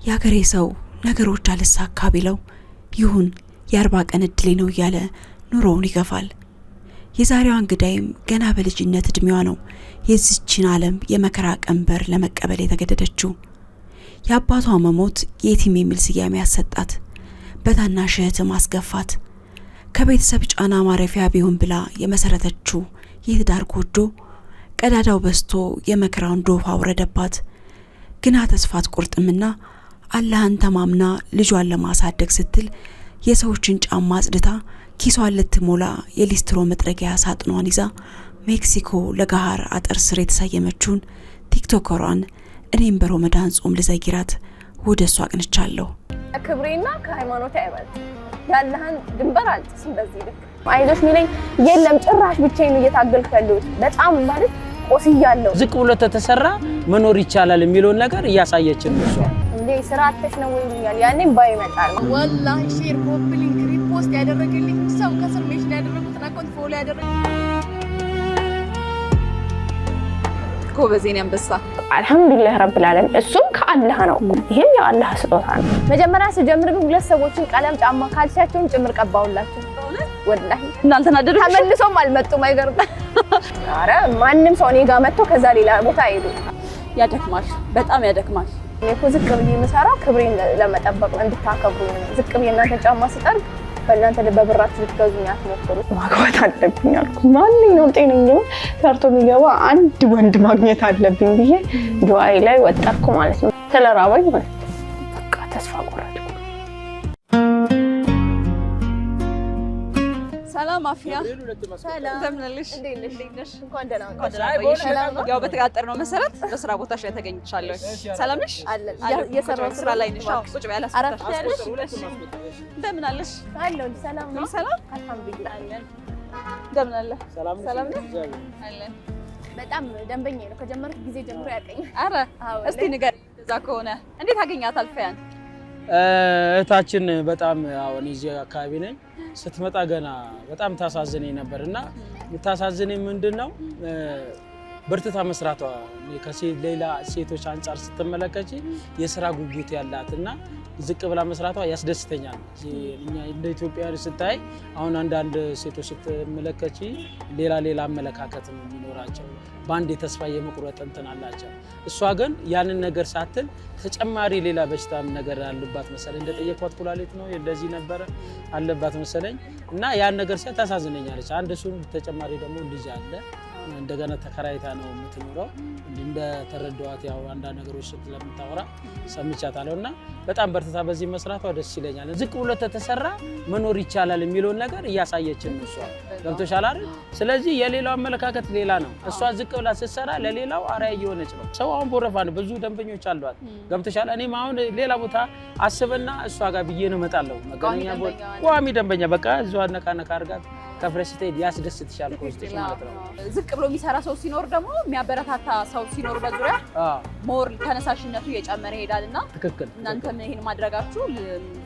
ያገሬ ሰው ነገሮች አልሳካ ቢለው ይሁን የ40 ቀን እድሌ ነው ያለ ኑሮውን ይገፋል። የዛሬዋ እንግዳይም ገና በልጅነት እድሜዋ ነው የዚችን ዓለም የመከራ ቀንበር ለመቀበል የተገደደችው። የአባቷ መሞት የቲም የሚል ስያሜ ያሰጣት፣ በታናሽ እህት ማስገፋት፣ ከቤተሰብ ጫና ማረፊያ ቢሆን ብላ የመሰረተችው የትዳር ጎጆ ቀዳዳው በስቶ የመከራውን ዶፍ አውረደባት። ግና ተስፋት ቁርጥምና አላህን ተማምና ልጇን ለማሳደግ ስትል የሰዎችን ጫማ አጽድታ ኪሷን ልትሞላ የሊስትሮ መጥረጊያ ሳጥኗን ይዛ ሜክሲኮ ለጋሃር አጥር ስር የተሰየመችውን ቲክቶከሯን እኔም በረመዳን ጾም ልዘይራት ወደ እሷ አቅንቻለሁ። ክብሬና ከሃይማኖት አይበልጥ ያለህን ድንበር አልጥስም። በዚህ ልክ አይዞሽ ሚለኝ የለም ጭራሽ ብቻዬን እየታገልኩ ያለሁት በጣም ማለት ቆስያለሁ። ዝቅ ብሎ ተተሰራ መኖር ይቻላል የሚለውን ነገር እያሳየችን ነው። እንዴ ስራ አጥተሽ ነው ወይ ይላል ያኔም ባይመጣል ወላሂ ሼር ኮፒ ሊንክ ሪፖስት ያደረገልኝ ሰው ከስር ሜሽን ያደረጉት አካውንት ፎሎ ያደረጉት ጎበዜን ያንበሳ አልহামዱሊላህ ረብል ዓለሚን እሱም ከአላህ ነው። ይሄም የአላህ ስጦታ ነው። መጀመሪያ ስጀምር ግን ሁለት ሰዎችን ቀለም ጫማ ካልሲያቸውን ጭምር ቀባውላቸው ወላሂ እናንተ ናደዱ ተመልሶም አልመጡም። አይገርም። አረ ማንንም ሰው እኔ ጋር መጥቶ ከዛ ሌላ ቦታ አይሄዱ። ያደክማል፣ በጣም ያደክማል። እኔ እኮ ዝቅ ብዬ የምሰራው ክብሬን ለመጠበቅ እንድታከብሩኝ ነው። ዝቅ ብዬ እናንተ ጫማ ስጠርግ በእናንተ በብራችሁ ልትገዙኝ አትሞክሩ። ማግባት አለብኝ አልኩ። ማንኛውም ጤነኛ ሰርቶ የሚገባ አንድ ወንድ ማግኘት አለብኝ ብዬ ዱዓይ ላይ ወጣኩ ማለት ነው። ስለራበኝ ማለት በቃ ተስፋ ቆረጥኩ። ሰላም አፍያ ሰላም እንደምንልሽ እንዴት ነሽ? እንኳን ደህና መጣሽ። ያው በተጋጠርነው መሰረት በስራ ቦታሽ ላይ ተገኝቻለሁ። ሰላም ነሽ? እየሰራሁ ስራ ላይ ነሽ? ቁጭ በይ አረፍት ያለሽ? እንደምን አለሽ? አለሁ ሰላም ነው። ሰላም አልሐምዱሊላህ አለን። እንደምን አለ? ሰላም ነሽ? አለን። በጣም ደንበኛዬ ነው። ከጀመርኩ ጊዜ ጀምሮ ያቀኛል። አረ እስቲ ንገር። እዛ ከሆነ እንዴት አገኛታል ፈያን? እህታችን በጣም አሁን እዚህ አካባቢ ነኝ። ስትመጣ ገና በጣም ታሳዝነኝ ነበርና ታሳዝነኝ ምንድነው በርትታ መስራቷ ከሴት ሌላ ሴቶች አንፃር ስትመለከቺ የሥራ ጉጉት ያላትና ዝቅ ብላ መስራቷ ያስደስተኛል። እኛ እንደ ኢትዮጵያውያን ስታይ አሁን አንዳንድ ሴቶች ስትመለከቺ ሌላ አመለካከት ነው የሚኖራቸው፣ ባንድ የተስፋ የመቁረጥ እንትን አላቸው። እሷ ግን ያንን ነገር ሳትል ተጨማሪ ሌላ በሽታም ነገር አለባት መሰለኝ። እንደጠየኳት ኩላሊት ነው እንደዚህ ነበር አለባት መሰለኝ እና ያን ነገር ሳይ ታሳዝነኛለች። አንድ እሱም ተጨማሪ ደግሞ ልጅ አለ እንደገና ተከራይታ ነው የምትኖረው። እንደ ተረዳዋት ያው አንዳንድ ነገሮች ስለምታወራ ሰምቻታለሁና በጣም በርትታ በዚህ መስራቷ ደስ ይለኛል። ዝቅ ብሎ ተተሰራ መኖር ይቻላል የሚለውን ነገር እያሳየችን ነው እሷ። ገብቶሻል አይደል? ስለዚህ የሌላው አመለካከት ሌላ ነው። እሷ ዝቅ ብላ ስትሰራ ለሌላው አርአያ እየሆነች ነው። ሰው አሁን ቦረፋ ነው፣ ብዙ ደንበኞች አሏት። ገብቶሻል? እኔም አሁን ሌላ ቦታ አስበና እሷ ጋር ብዬ ነው እመጣለሁ። መገናኛ ቦታ ቋሚ ደንበኛ በቃ እዛው ነካ አድርጋት ከፍረስቴድ ያስደስትሻል ኮስቲሽ ማለት ነው። ዝቅ ብሎ የሚሰራ ሰው ሲኖር ደግሞ የሚያበረታታ ሰው ሲኖር በዙሪያ ሞር ተነሳሽነቱ እየጨመረ ይሄዳልና ትክክል። እናንተም ይሄን ማድረጋችሁ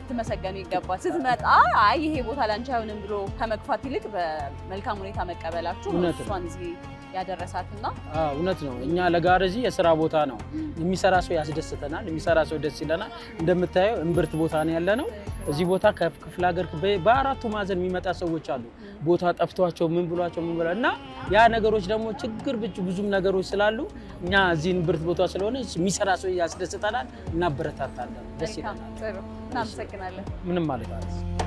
ትመሰገኑ ይገባል። ስትመጣ አይ ይሄ ቦታ ላንቺ አይሆንም ብሎ ከመግፋት ይልቅ በመልካም ሁኔታ መቀበላችሁ እሷን እዚህ ያደረሳትና እውነት ነው። እኛ ለጋርዚ የሥራ ቦታ ነው። የሚሰራ ሰው ያስደስተናል፣ የሚሰራ ሰው ደስ ይለናል። እንደምታየው እምብርት ቦታ ነው ያለነው። እዚህ ቦታ ከክፍለ ሀገር በአራቱ ማዕዘን የሚመጣ ሰዎች አሉ። ቦታ ጠፍቷቸው ምን ብሏቸው እና ያ ነገሮች ደግሞ ችግር ብዙም ነገሮች ስላሉ እኛ እዚህ እምብርት ቦታ ስለሆነ የሚሰራ ሰው ያስደስተናል፣ እናበረታታለን፣ ደስ ይለናል። ጥሩ እናመሰግናለን። ምንም ማለት አይደለም።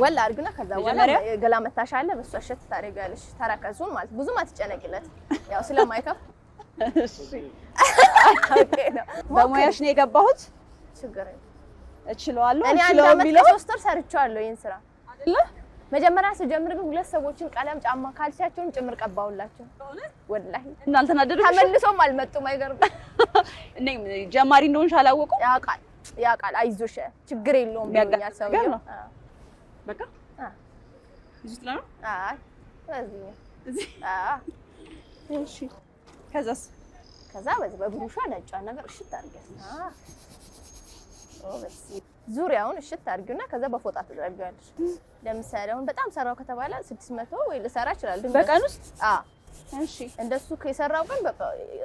ወል አድርግና ከዛ በኋላ ገላ መታሻ አለ በሷ እሸት ታደርጋለሽ። ተረከዙን ማለት ብዙም አትጨነቂለት ያው ስለማይከፍ። እሺ ኦኬ ነው። በሙያሽ ነው የገባሁት። ችግር እችላለሁ እኔ አንድ አመት ከ3 ወር ሰርቻለሁ ይሄን ስራ አይደለ። መጀመሪያ ስጀምር ግን ሁለት ሰዎችን ቀለም ጫማ ካልሲያቸውን ጭምር ቀባውላቸው ወላሂ እናንተ ናደዱ። ተመልሶም አልመጡም። አይገርም። እኔ ጀማሪ እንደሆንሽ አላወቁም። ያውቃል አይዞሽ ችግር የለውም ብሎኛል ሰውዬው። በቃ እዚህ ነው። አይ እዚህ እሺ። ከዛ በዚህ በብሩሻ ነጯን ነገር እሺ ታርገስ። ዙሪያውን እሽት አድርጊውና ከዛ በፎጣ ትዘርጊዋለሽ። ለምሳሌ አሁን በጣም ሰራው ከተባለ 600 ወይ ልሰራ ይችላል በቀን ውስጥ። እሺ እንደሱ ከሰራው ቀን በቃ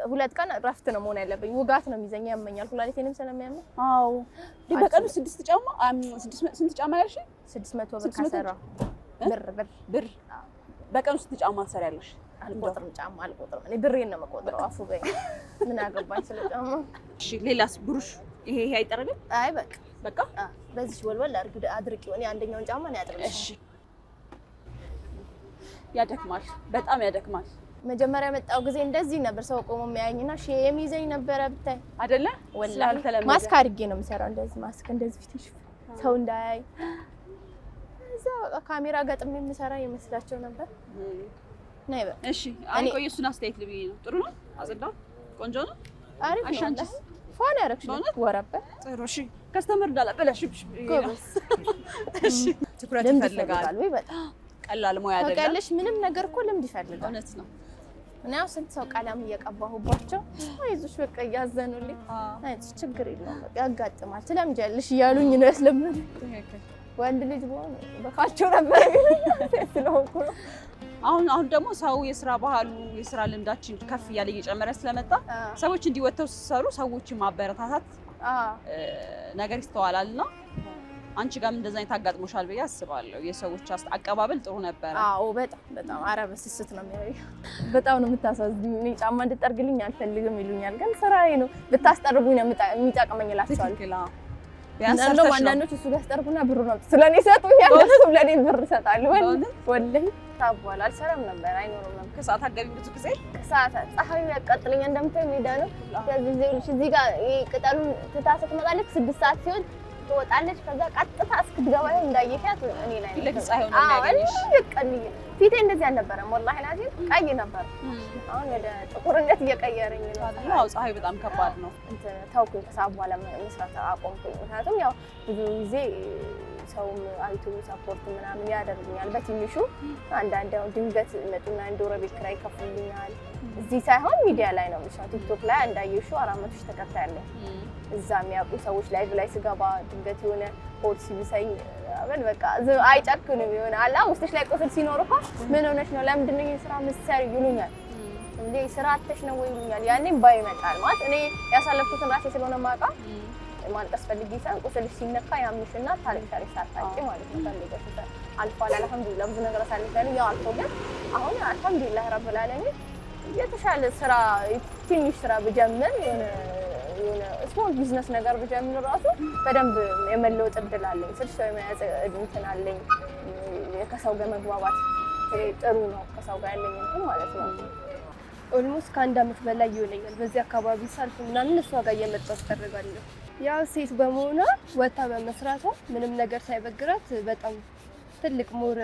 2 ቀን ረፍት ነው መሆን ያለብኝ። ውጋት ነው የሚዘኛ ያመኛል፣ ኩላሊቴንም ስለሚያመኝ። አዎ በቀን ውስጥ 6 ጫማ ስንት ጫማ ያልሽ? 600 ብር ከሰራው ብር በቀን ውስጥ ጫማ ትሰሪያለሽ? አልቆጥርም፣ ጫማ አልቆጥርም። እኔ ብሬን ነው የምቆጥረው። አፉ በይ ምን አገባኝ ስለ ጫማ። እሺ ሌላስ? ብሩሽ ይሄ አይጠረግም? አይ በቃ በቃ በዚህ ወልወል አድርቂው። እኔ አንደኛውን ጫማ ነው ያጥርልሽ። እሺ ያደክማል፣ በጣም ያደክማል። መጀመሪያ መጣው ጊዜ እንደዚህ ነበር ሰው ቆሞ የሚያየኝና ሼም ይዘኝ ነበር ብታይ አይደለ? ወላሂ ማስክ አድርጌ ነው የምሰራው። እንደዚህ ማስክ እንደዚህ ፊትሽ ሰው እንዳያይ እዛ በቃ ካሜራ ገጥሜ የምሰራ ይመስላቸው ነበር። ናይ በቃ እሺ አይ ቆይ እሱን አስተያየት ልብዬ ነው። ጥሩ ነው? አጽዳው? ቆንጆ ነው? አሪፍ ነው። አሻንቺስ ፎን ያረክሽ ወረበ ጥሩ። እሺ ከስተመር እንዳላበላሽብሽ። እሺ ትኩረት ይፈልጋል ወይ? በጣም ቀላል ሙያ አይደለም። ታውቂያለሽ፣ ምንም ነገር እኮ ልምድ ይፈልጋል። እውነት ነው። እና ያው ስንት ሰው ቀለም እየቀባሁባቸው አይዞሽ በቃ እያዘኑልኝ፣ አይዞሽ ችግር የለውም በቃ ያጋጥማል ትለምጃለሽ እያሉኝ ነው ያስለምዱ። ወንድ ልጅ በሆነ በካቸው ነበር ስለሆንኩ ነው። አሁን ደግሞ ሰው የስራ ባህሉ የስራ ልምዳችን ከፍ እያለ እየጨመረ ስለመጣ ሰዎች እንዲወተው ሲሰሩ ሰዎችን ማበረታታት ነገር ይስተዋላልና አንቺ ጋርም እንደዛ አይነት አጋጥሞሻል ብዬ አስባለሁ። የሰዎች አቀባበል ጥሩ ነበር። አዎ በጣም ኧረ በስስት ነው የሚያዩ። በጣም ነው የምታሳዝኝ። እኔ ጫማ እንድጠርግልኝ አልፈልግም ይሉኛል፣ ግን ስራዬ ነው ብታስጠርጉኝ ነው የሚጠቅመኝ እላቸዋለሁ። እንደውም አንዳንዶች እሱ ጋር አስጠርጉና ብሩ ነው ስለኔ ሰጡኛል፣ እሱም ለኔ ብር ይሰጣሉ። ወላሂ ታቧል አልሰራም ነበር አይኖርም ነበር። ከሰዓት አገቢ ብዙ ጊዜ ከሰዓት ፀሐዩ ያቃጥለኛል። እንደምታይ ሜዳ ነው። ስለዚህ እዚህ ጋር ቅጠሉን ትታ ስትመጣለች 6 ሰዓት ሲሆን ትወጣለች። ከዛ ቀጥታ እስክትገባ ነው እንዳየሻት እኔ ላይ ነው ለፀሐዩ ነው የሚያገኝሽ። ፊቴ እንደዚህ አልነበረም ወላሂ ላዚም ቀይ ነበር። አሁን ወደ ጥቁርነት እየቀየረኝ ነው። አዎ ፀሐዩ በጣም ከባድ ነው። ተውኩኝ። ከሰዓት በኋላ መስራት አቆምኩኝ። ምክንያቱም ያው ብዙ ጊዜ ሰውም አይቶ ሰፖርት ምናምን ያደርጉኛል በትንሹ። አንዳንድ ያው ድንገት መጡና እንደወረ ቤት ኪራይ ይከፍሉኛል። እዚህ ሳይሆን ሚዲያ ላይ ነው የምሰራው። ቲክቶክ ላይ እንዳየሽው 400 ሺህ ተከታይ አለኝ። እዛ የሚያውቁ ሰዎች ላይቭ ላይ ስገባ ድንገት የሆነ ሆድ ሲብሰኝ አበል በቃ አይጨክኑም። የሆነ አላ ውስጥሽ ላይ ቁስል ሲኖር እኮ ምን ሆነሽ ነው ለምንድን ነው የስራ ምሳሌ ይሉኛል። እንዴ ስራ አጥተሽ ነው ወይ ይሉኛል። ያኔም ባይመጣል ማለት እኔ ያሳለፍኩትን ራሴ ስለሆነ ማውቃ ማልቀስ ፈልጌ ሳይሆን ቁስልሽ ሲነካ ያምሽና ታሪክ ሳታውቂ ማለት ነው። ፈልገሽ አልፏል። አልሐምዱሊላህ ብዙ ነገር አሳልፈን ያው አልፎ ግን አሁን አልሐምዱሊላህ ረብል ዓለሚን የተሻለ ስራ ትንሽ ስራ ብጀምር የሆነ ስሞል ቢዝነስ ነገር ብጀምር ራሱ በደንብ የመለወጥ እድል አለኝ። ስልሽ የመያዝ እንትን አለኝ። ከሰው ጋር መግባባት ጥሩ ነው። ከሰው ጋር ያለኝ እንትን ማለት ነው። ኦልሞስት ከአንድ አመት በላይ ይሆነኛል በዚህ አካባቢ ሳልፍ ምናምን እሷ ጋር እየመጣሁ አስጠርጋለሁ። ያው ሴት በመሆኗ ወታ በመስራቷ ምንም ነገር ሳይበግራት በጣም ትልቅ ሞር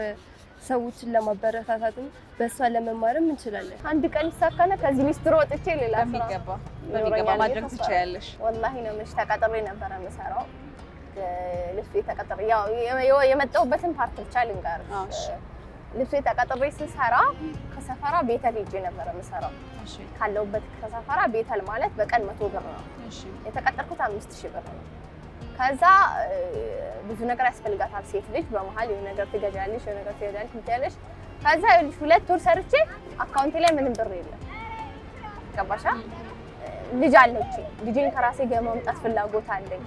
ሰዎችን ለማበረታታትም በእሷ ለመማርም እንችላለን። አንድ ቀን ይሳካና ከዚህ ሚስትሮ ወጥቼ ሌላ በሚገባ ማድረግ ትችያለሽ። ወላሂ ነው የምልሽ። ተቀጥሬ ነበር የምሰራው ልብስ ተቀጥሬ ያው የመጣሁበትን ፓርት ብቻ ልንገርሽ። ልብስ ተቀጥሬ ስሰራ ከሰፈራ ቤተል ሄጄ ነበር የምሰራው። ካለውበት ከሰፈራ ቤተል ማለት በቀን 100 ብር ነው። የተቀጠርኩት 5000 ብር ነው። ከዛ ብዙ ነገር ያስፈልጋታል ሴት ልጅ። በመሃል የሆነ ነገር ትገዣለሽ፣ የሆነ ነገር ትገዣለሽ። ከዛ ይኸውልሽ 2 ወር ሰርቼ አካውንቴ ላይ ምንም ብር የለም። ገባሻ? ልጅ አለች። ልጄን ከራሴ ጋር ማምጣት ፍላጎት አለኝ።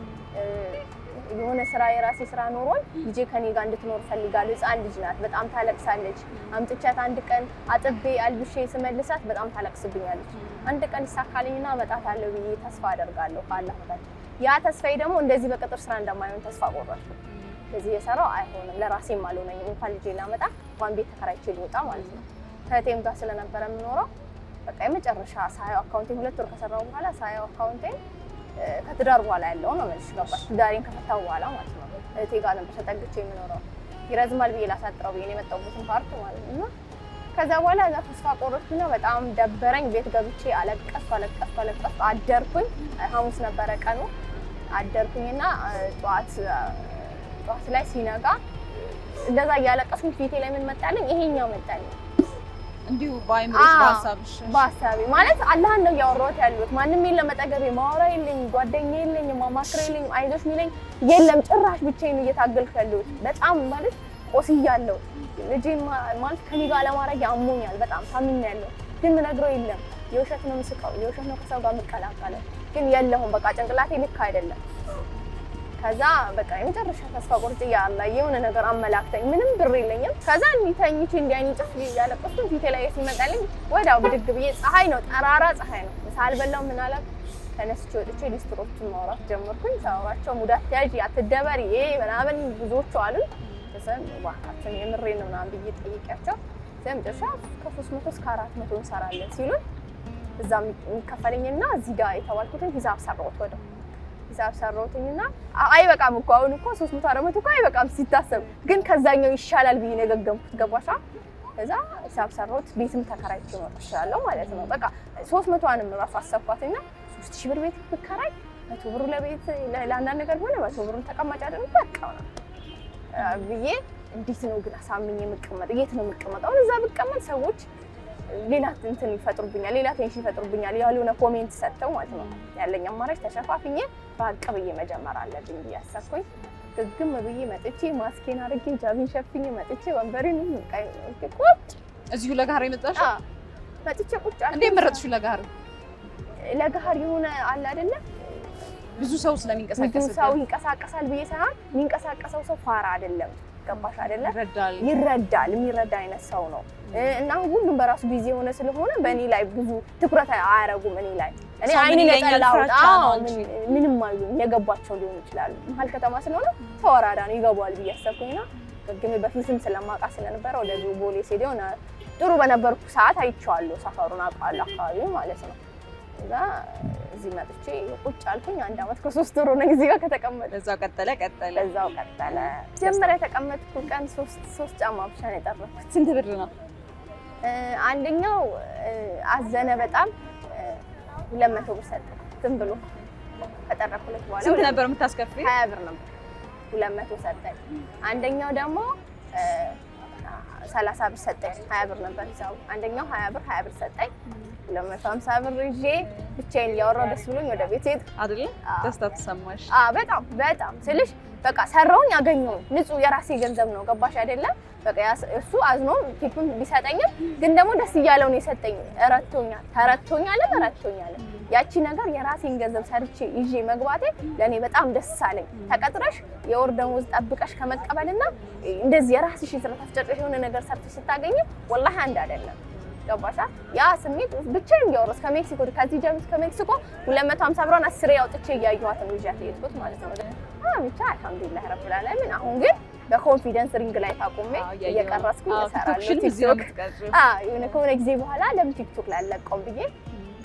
የሆነ ስራ የራሴ ስራ ኖሮኝ ልጄ ከኔ ጋር እንድትኖር ፈልጋለሁ። ህፃን ልጅ ናት፣ በጣም ታለቅሳለች። አምጥቻት አንድ ቀን አጥቤ አልብሼ ስመልሳት በጣም ታለቅስብኛለች። አንድ ቀን ይሳካልኝና አመጣታለሁ ብዬ ተስፋ አደርጋለሁ ካላህ በታች። ያ ተስፋዬ ደግሞ እንደዚህ በቅጥር ስራ እንደማይሆን ተስፋ ቆረጥኩ። ስለዚህ የሰራው አይሆንም፣ ለራሴም አልሆነኝም። እንኳን ልጄ ላመጣ እንኳን ቤት ተከራይቼ ልወጣ ማለት ነው። ከእቴም ጋር ስለነበረ የምኖረው በቃ የመጨረሻ ሳየው አካውንቴን 2 ወር ከሰራው በኋላ ሳየው አካውንቴን ከትዳር በኋላ ያለው ነው ማለት ነው። ትዳሬን ከፈታው በኋላ ማለት ነው። እቴ ጋር ነበር ተጠግቼ የምኖረው። ይረዝማል ብዬ ላሳጥረው ብዬ ነው የመጣሁበትን ፓርት ማለት ነው። ከዛ በኋላ እዛ ተስፋ ቆረጥኩና በጣም ደበረኝ። ቤት ገብቼ አለቀስኩ አደርኩኝ። ሐሙስ ነበረ ቀኑ። አደርኩኝና ጠዋት ላይ ሲነጋ እንደዛ እያለቀስኩኝ ፊቴ ላይ ምን መጣልኝ? ይሄኛው መጣልኝ። እንዲሁ ባይምሮሽ በሐሳብሽ በሐሳቤ ማለት አላህን ነው ያወራሁት ያለሁት። ማንም የለም አጠገቤ፣ ማወራ የለኝ፣ ጓደኛ የለኝ፣ ማማክር የለኝ፣ አይዞሽ የሚለኝ የለም። ጭራሽ ብቻዬን እየታገልኩ ያለሁት በጣም ማለት ቆስያለሁ። ልጄን ማለት ከኔ ጋር ለማድረግ ያሞኛል በጣም ታምኛለሁ። ግን ምነግረው የለም። የውሸት ነው የምስቀው፣ የውሸት ነው ከሰው ጋር የምቀላቀለው። ግን የለሁም በቃ ጭንቅላቴ ልክ አይደለም። ከዛ በቃ የመጨረሻ ተስፋ ቆርጬ ያላ የሆነ ነገር አመላክተኝ፣ ምንም ብር የለኝም። ከዛ እንዲተኝቼ እንዲያኝ ጭፍ ያለቀስኩ ፊቴ ላይ ሲመጣልኝ ወዲያው ብድግ ብዬ ፀሐይ ነው ጠራራ ፀሐይ ነው ምሳ አልበላው ምን አላውቅ ተነስቼ ወጥቼ ሊስትሮችን ማውራት ጀመርኩኝ። ሳወራቸው ሙዳት ያጂ አትደበሪ ይሄ ምናምን ብዙዎቹ አሉኝ። ተሰም ዋካችን የምሬን ነው ምናምን ብዬ ጠይቄያቸው ዘምደሻ ከ300 እስከ 400 እንሰራለን ሲሉን እዛ የሚከፈለኝና እዚህ ጋር የተባልኩትን ሂሳብ ሰራሁት ወዲያው ሂሳብ ሰራሁትና አይበቃም እኮ አሁን እኮ 300 400 እኮ አይበቃም ሲታሰብ፣ ግን ከዛኛው ይሻላል ብዬ ነው የገገምኩት። ገባሻ? ከዛ ሂሳብ ሰራሁት ቤትም ተከራይቼ መጥቻለሁ ማለት ነው። በቃ 300ንም ራሱ አሰብኳትና 3000 ብር ቤት ብከራይ 100 ብር ለቤት ለአንዳንድ ነገር ሆነ 100 ብሩን ተቀማጭ አይደል በቃ ነው ብዬ እንዴት ነው ግን አሳምኜ የምቀመጥ? የት ነው የምቀመጠው? እዛ ብቀመጥ ሰዎች ሌላ እንትን ይፈጥሩብኛል፣ ሌላ ቴንሽን ይፈጥሩብኛል ያልሆነ ኮሜንት ሰጥተው ማለት ነው። ያለኝ አማራጭ ተሸፋፍኜ ባቅ ብዬ መጀመር አለብኝ ብዬ አሰብኩኝ። ግግም ብዬ መጥቼ ማስኬን አድርጌ ጃቢን ሸፍኜ መጥቼ ወንበሬን ቁጭ እዚሁ ለጋር የመጣሽ? መጥቼ ቁጭ አልኩ። እንዴ መረጥሽው ለጋር? ለጋር የሆነ አለ አይደለ ብዙ ሰው ስለሚንቀሳቀስ ብዙ ሰው ይንቀሳቀሳል ብዬ ሳይሆን የሚንቀሳቀሰው ሰው ፋራ አይደለም። ገባሽ አይደለ? ይረዳል። የሚረዳ አይነት ሰው ነው። እና ሁሉም በራሱ ቢዚ ሆነ ስለሆነ በእኔ ላይ ብዙ ትኩረት አያረጉም። እኔ ላይ እኔ አይኔ ለጠላውጣ ምንም አይሉም። የገባቸው ሊሆን ይችላል። መሀል ከተማ ስለሆነ ተወራዳ ነው ይገባዋል ብዬ አሰብኩኝና ግን በፊትም ስለማውቃ ስለነበረ ወደ ቦሌ ሲሄድ ጥሩ በነበርኩ ሰዓት አይቼዋለሁ። ሰፈሩን አውቃለሁ፣ አካባቢው ማለት ነው። እዛ እዚህ መጥቼ ቁጭ አልኩኝ። 1 አመት ከ3 ወር ነው እዚህ ጋር ከተቀመጠ። እዛው ቀጠለ። ጀመረ የተቀመጥኩ ቀን 3 ጫማ ብቻ ነው የጠረኩት። ስንት ብር ነው? አንደኛው አዘነ በጣም 200 ብር ሰጠ። ዝም ብሎ ከጠረኩለት በኋላ ስንት ነበር የምታስከፍይ? 20 ብር ነበር። 200 ሰጠኝ። አንደኛው ደግሞ 30 ብር ሰጠኝ። 20 ብር ነበር ይዛው። አንደኛው 20 ብር ሰጠኝ። 250 ብር ይዤ ብቻዬን እያወራሁ ደስ ብሎኝ ወደ ቤት ሄድ አይደል? ደስታ ተሰማሽ? በጣም ስልሽ በቃ ሰራውኝ ያገኘው ንጹህ የራሴ ገንዘብ ነው። ገባሽ አይደለም? በቃ እሱ አዝኖ ቲፑን ቢሰጠኝም ግን ደግሞ ደስ እያለው ነው የሰጠኝ። ተረቶኛል። ያቺ ነገር የራሴን ገንዘብ ሰርቼ ይዤ መግባቴ ለኔ በጣም ደስ አለኝ። ተቀጥረሽ የወር ደመወዝ ጠብቀሽ ከመቀበልና እንደዚህ የራስሽን ስራ ተጨርጨሽ የሆነ ነገር ሰርተሽ ስታገኝ ወላሂ አንድ አይደለም። ገባሻ? ያ ስሜት ብቻዬን እያወራሁ ከሜክሲኮ ከዚህ ጀምሮ ከሜክሲኮ 250 ብሯን 10 ያውጥቼ እያየኋት ነው ይዣት የሄድኩት ማለት ነው። ብቻ አልሐምዱሊላህ ረብል ዓለሚን። አሁን ግን በኮንፊደንስ ሪንግ ላይ ታቆሜ እየቀረስኩ እሰራለሁ። ቲክቶክ የሆነ ከሆነ ጊዜ በኋላ ለምን ቲክቶክ ላይ አለቀውም ብዬ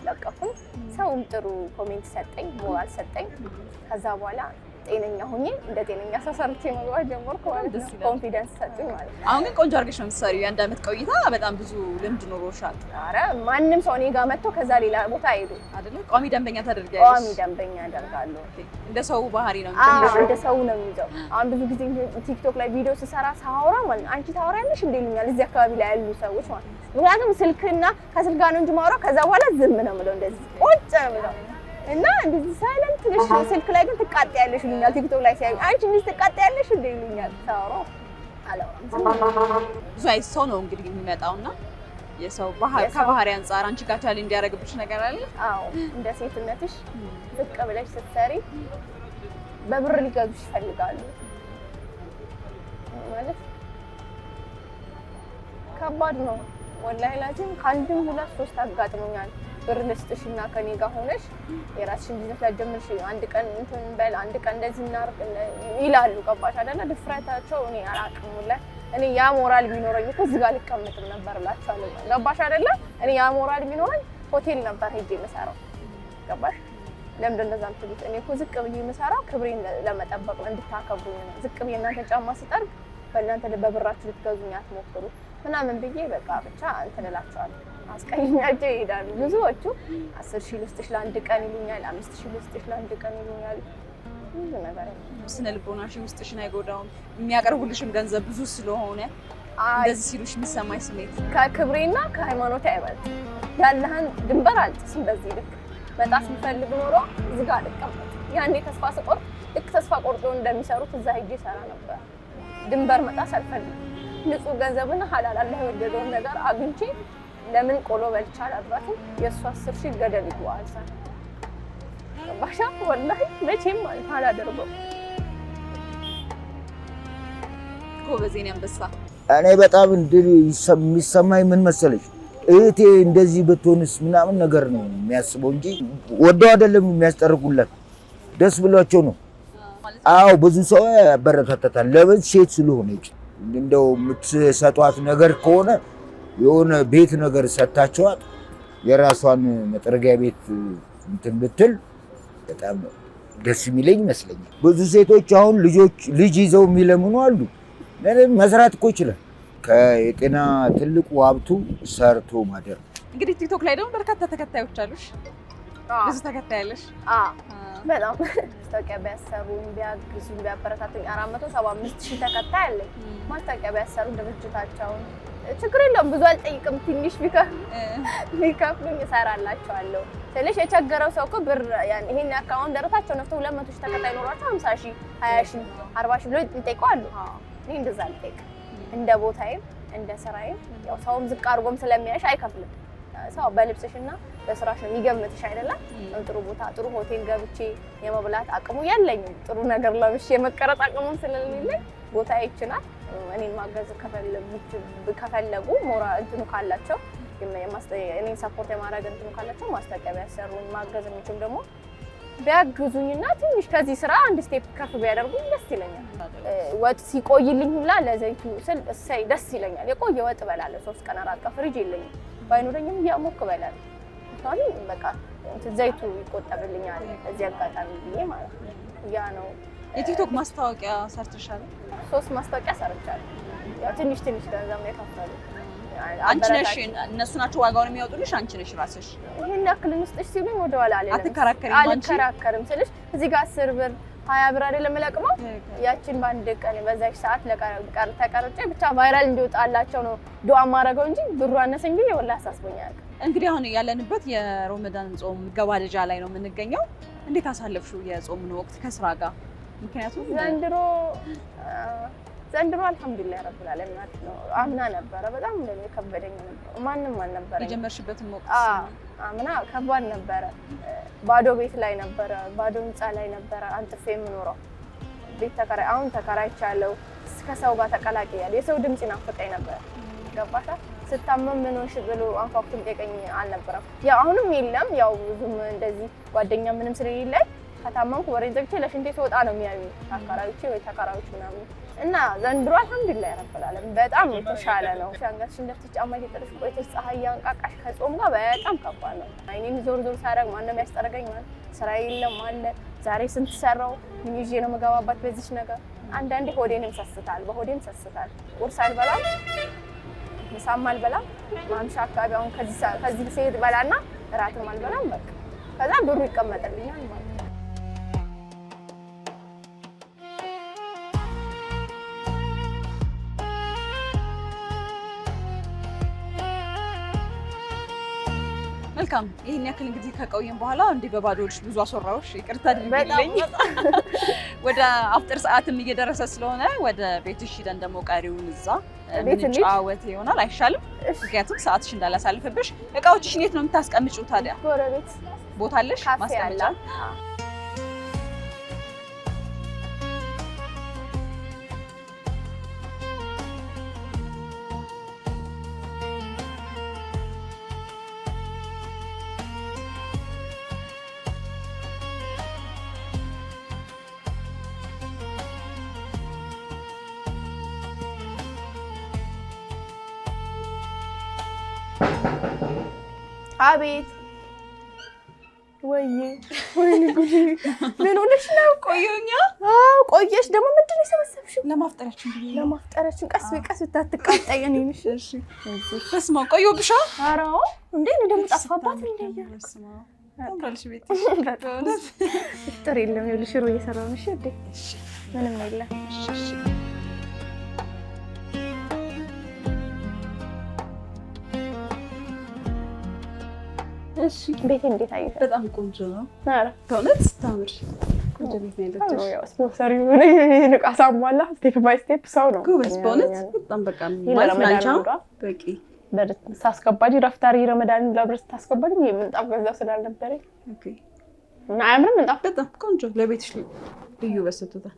ለቀኩኝ። ሰውም ጥሩ ኮሜንት ሰጠኝ፣ ሞራል ሰጠኝ። ከዛ በኋላ ጤነኛ ሆኜ እንደ ጤነኛ ሰው ሰርቼ መግባት ጀመርኩ ማለት ነው። ኮንፊደንስ ሰጡኝ ማለት ነው። አሁን ግን ቆንጆ አድርገሽ ነው የምትሰሪው። የ1 አመት ቆይታ በጣም ብዙ ልምድ ኖሮሻል። ኧረ ማንም ሰው እኔ ጋር መጥቶ ከዛ ሌላ ቦታ አይሄዱ አይደል? ቋሚ ደንበኛ ታደርጊያለሽ? ቋሚ ደንበኛ አደርጋለሁ። እንደ ሰው ባህሪ ነው እንደ ሰው ነው የሚይዘው። አሁን ብዙ ጊዜ ቲክቶክ ላይ ቪዲዮ ስሰራ ሳወራ ማለት አንቺ ታወራለሽ እንዴ ይሉኛል፣ እዚህ አካባቢ ላይ ያሉ ሰዎች ማለት ነው። ምክንያቱም ስልክና ከስልክ ጋር ነው እንጂ ማውራው። ከዛ በኋላ ዝም ነው የምለው፣ እንደዚህ ቁጭ ነው የምለው እና እንደዚህ ሳይለንት ነሽ። ስልክ ላይ ግን ትቃጠያለሽ ይሉኛል። ቲክቶክ ላይ ሲያዩ አንቺ እንዴት ትቃጠያለሽ እንዴ ይሉኛል። ታወራው አላወራም። ብዙ አይነት ሰው ነው እንግዲህ የሚመጣውና የሰው ባህሪ ከባህሪ አንፃር አንቺ ጋር ቻሌንጅ እንዲያደርግብሽ ነገር አለ? አዎ፣ እንደ ሴትነትሽ ዝቅ ብለሽ ስትሰሪ በብር ሊገዙሽ ይፈልጋሉ ማለት ከባድ ነው ወላሂ። ላዚም ከአንድም 2 3 አጋጥሞኛል። ብር ልስጥሽና ከኔ ጋር ሆነሽ የራስሽን ቢዝነስ ላጀምርሽ አንድ ቀን እንትን በል አንድ ቀን እንደዚህ እናርቅ ይላሉ። ገባሽ አይደለ? ድፍረታቸው እኔ አላውቅም ወላሂ። እኔ ያ ሞራል ቢኖረኝ እኮ እዚህ ጋር ልቀመጥም ነበር እላቸዋለሁ። ገባሽ አይደለ? እኔ ያ ሞራል ቢኖረኝ ሆቴል ነበር ሄጄ የምሰራው። ገባሽ? ለምንድን እንደዛ የምትሉት? እኔ እኮ ዝቅ ብዬ የምሰራው ክብሬን ለመጠበቅ ነው፣ እንድታከብሩኝ ነው። ዝቅ ብዬ እናንተ ጫማ ስጠርግ በእናንተ በብራችሁ ልትገዙኝ አትሞክሩ ምናምን ብዬ በቃ ብቻ እንትን እላቸዋለሁ። አስቀይሜያቸው ይሄዳሉ። ብዙዎቹ 10,000 ልስጥሽ ለአንድ ቀን ይሉኛል፣ 5,000 ልስጥሽ ለአንድ ቀን ይሉኛል። ብዙ ነገር ስነ ልቦናሽ ውስጥሽን አይጎዳውም? የሚያቀርቡልሽም ገንዘብ ብዙ ስለሆነ እንደዚህ ሲሉሽ የሚሰማኝ ስሜት ከክብሬና ከሃይማኖቴ አይበልጥ። ያለህን ድንበር አልጥስም። በዚህ ልክ መጣስ ቢፈልግ ኖሮ እዚህ ጋር አልቀመጥ። ያኔ ተስፋ ስቆርጥ ልክ ተስፋ ቆርጦ እንደሚሰሩት እዛ ሄጄ ሰራ ነበር። ድንበር መጣስ አልፈልግም። ንጹህ ገንዘብና ሐላል አላህ የወደደውን ነገር አግኝቼ ለምን ቆሎ በልቻ አላድራትም? የእሱ 10 ሺህ ገደል ይገባል። ባሻ ወላሂ መቼም ማለት አላደርገው። ጎበዝ የኔ አንበሳ። እኔ በጣም የሚሰማኝ ምን መሰለሽ እህቴ እንደዚህ ብትሆንስ ምናምን ነገር ነው የሚያስበው እንጂ ወደው አይደለም የሚያስጠርቁላት፣ ደስ ብሏቸው ነው። አዎ ብዙ ሰው ያበረታታታል። ለምን ሴት ስለሆነች እንደው የምትሰጧት ነገር ከሆነ የሆነ ቤት ነገር ሰጣቸዋት የራሷን መጥረጊያ ቤት እንትን ብትል በጣም ደስ የሚለኝ ይመስለኛል። ብዙ ሴቶች አሁን ልጅ ይዘው የሚለምኑ አሉ። መስራት እኮ ይችላል። ከየጤና ትልቁ ሀብቱ ሰርቶ ማደር። እንግዲህ ቲክቶክ ላይ ደግሞ በርካታ ተከታዮች አሉሽ። ብዙ ተከታይ አለሽ? በጣም ማስታወቂያ ቢያሰሩኝ ቢያግዙኝ ቢያበረታቱኝ 475,000 ተከታይ አለኝ። ማስታወቂያ ቢያሰሩ ድርጅታቸውን ችግር የለውም ብዙ አልጠይቅም። ትንሽ ቢከፍሉኝ እሰራላቸዋለሁ። ስለሽ የቸገረው ሰው እኮ ብር ያን ይሄን አካውንት ደረታቸው ነፍቶ 200,000 ተከታይ ኖሯቸው 50,000 20,000 40,000 ብሎ ይጠይቀው አሉ። እኔ እንደዛ አልጠይቅም። እንደ ቦታዬም እንደ ስራዬም ያው ሰውም ዝቅ አድርጎም ስለሚያይሽ አይከፍልም። ሰው በልብስሽና በስራሽ ነው የሚገምትሽ አይደለም። ጥሩ ቦታ ጥሩ ሆቴል ገብቼ የመብላት አቅሙ የለኝም። ጥሩ ነገር ለብሼ የመቀረጥ አቅሙም ስለሌለኝ ቦታ ይችላል። እኔን ማገዝ ከፈለጉ ሞራ እንትኑ ካላቸው እኔን ሰፖርት የማድረግ እንትኑ ካላቸው ማስታወቂያ ቢያሰሩኝ ማገዝ የሚችል ደግሞ ቢያግዙኝና ትንሽ ከዚህ ስራ አንድ ስቴፕ ከፍ ቢያደርጉኝ ደስ ይለኛል። ወጥ ሲቆይልኝ ሁላ ለዘይቱ ስል እሰይ ደስ ይለኛል። የቆየ ወጥ እበላለሁ 3 ቀን 4 ቀን ፍሪጅ የለኝም። ባይኖረኝም እያሞክ እበላለሁ። ምክንያቱም በቃ ዘይቱ ይቆጠብልኛል እዚህ አጋጣሚ ብዬ ማለት ነው። ያ ነው። የቲክቶክ ማስታወቂያ ሰርተሻል? 3 ማስታወቂያ ሰርቻለሁ። ያው ትንሽ ገንዘብ ነው የከፈሉት። አንቺ ነሽ እነሱ ናቸው ዋጋውን የሚያወጡልሽ? አንቺ ነሽ ራስሽ? ይሄን ያክል እንስጥሽ ሲሉኝ ወደ ኋላ አለ። አትከራከሪም? አልከራከርም ስልሽ እዚህ ጋር 10 ብር 20 ብር አይደለም ለቅመው ያቺን በአንድ ቀን በዛች ሰዓት ተቀርጬ ብቻ ቫይራል እንዲወጣላቸው ነው ዱዓ ማረገው እንጂ ብሩ አነሰኝ ብዬ ወላሂ አሳስቦኛል። እንግዲህ አሁን ያለንበት የረመዳን ጾም ገባደጃ ላይ ነው የምንገኘው። እንዴት አሳለፍሽው የጾምን ወቅት ከስራ ጋር? ምክንያቱም ዘንድሮ አልሐምዱሊላህ ረብል ዓለሚን ማለት ነው። አምና ነበረ በጣም ከበደኝ ነበር። ማንም አልነበረ። የጀመርሽበትን ወቅት አምና ከባድ ነበረ። ባዶ ቤት ላይ ነበረ፣ ባዶ ህንጻ ላይ ነበረ አንጥፌ የምኖረው ቤት ተከራይ። አሁን ተከራይቻለሁ። ከሰው ጋር ተቀላቅያለሁ። የሰው ድምጽ ይናፍቀኝ ነበር። ገባሻ? ስታመም ምን ሆንሽ ብሎ አንኳኩቶ ጠይቀኝ አልነበረም። ያው አሁንም የለም። ያው ብዙም እንደዚህ ጓደኛ ምንም ስለሌለኝ ከታመምኩ ወሬ ዘግቼ ለሽንቴ ስወጣ ነው የሚያዩኝ አከራዮቼ ወይ ተከራዮች ምናምን። እና ዘንድሮ አልሐምዱሊላህ ረብል ዓለሚን በጣም የተሻለ ነው። ሻንጋሽን ደፍተሽ ጫማ እየጠለሽ ቆይተሽ ፀሐይ ያንቃቃሽ ከጾም ጋር በጣም ከባድ ነው። አይኔን ዞር ሳደርግ ማንም ያስጠረገኝ ማለት ስራ የለም አለ። ዛሬ ስንት ሰራው ምን ይዤ ነው መገባባት በዚች ነገር። አንዳንዴ ሆዴንም ሰስታል፣ በሆዴም ሰስታል። ቁርስ አልበላም፣ ምሳም አልበላም። ማምሻ አካባቢ አሁን ከዚህ ስሄድ በላና እራትም አልበላም። በቃ ከዛ ብሩ ይቀመጥልኛል ማለት ነው። መልካም። ይሄን ያክል እንግዲህ ከቆየን በኋላ እንዲህ በባዶዎች ብዙ አስወራዎች፣ ይቅርታ አድርግልኝ። ወደ አፍጥር ሰዓትም እየደረሰ ስለሆነ ወደ ቤትሽ ሄደን ደግሞ ቀሪውን እዛ እንጫወት ይሆናል አይሻልም? ምክንያቱም ሰዓትሽ እንዳላሳልፍብሽ። እቃዎችሽን የት ነው የምታስቀምጪው ታዲያ? ጎረቤት ቦታ አለሽ ማስቀመጫ? አቤት ወይዬ ጉዴ! ምን ሆነሽ ነው? ቆየሁኛ። አዎ ቆየሽ። ደግሞ ምንድን ነው የሰበሰብሽው? ለማፍጠራችን ብዬ ነው። ለማፍጠራችን ቀስ በቀስ ብታትቃጣይ እኔ ነሽ። እሺ በስመ አብ ቆየሁብሻ። ኧረ እንዴ ነው ደግሞ ጠፋባት እንደ በስመ አብ ታምራለሽ ቤት። ጥሪ የለም ይኸውልሽ ሽሮ እየሰራሁ ነው። እሺ እንዴ ምንም የለም። እሺ ቤቴ እንዴት አየህ? በጣም ቆንጆ ነው። ኧረ ከእውነት ታምር ቆንጆ ቤት ነው ያለችሽ። ያው ስፖንሰር ይሁን ንቃ ሳሟላ ስቴፕ ባይ ስቴፕ ሰው ነው ጎበዝ በእውነት በጣም በቃ ማለት ናቸው። በቂ በርት ሳስገባኝ ረፍታሪ ረመዳን ለብርት ታስገባኝ የምንጣፍ ገንዘብ ስላልነበረኝ ኦኬ እና አያምርም ምንጣፍ በጣም ቆንጆ ለቤትሽ ልዩ በሰጥቶታል።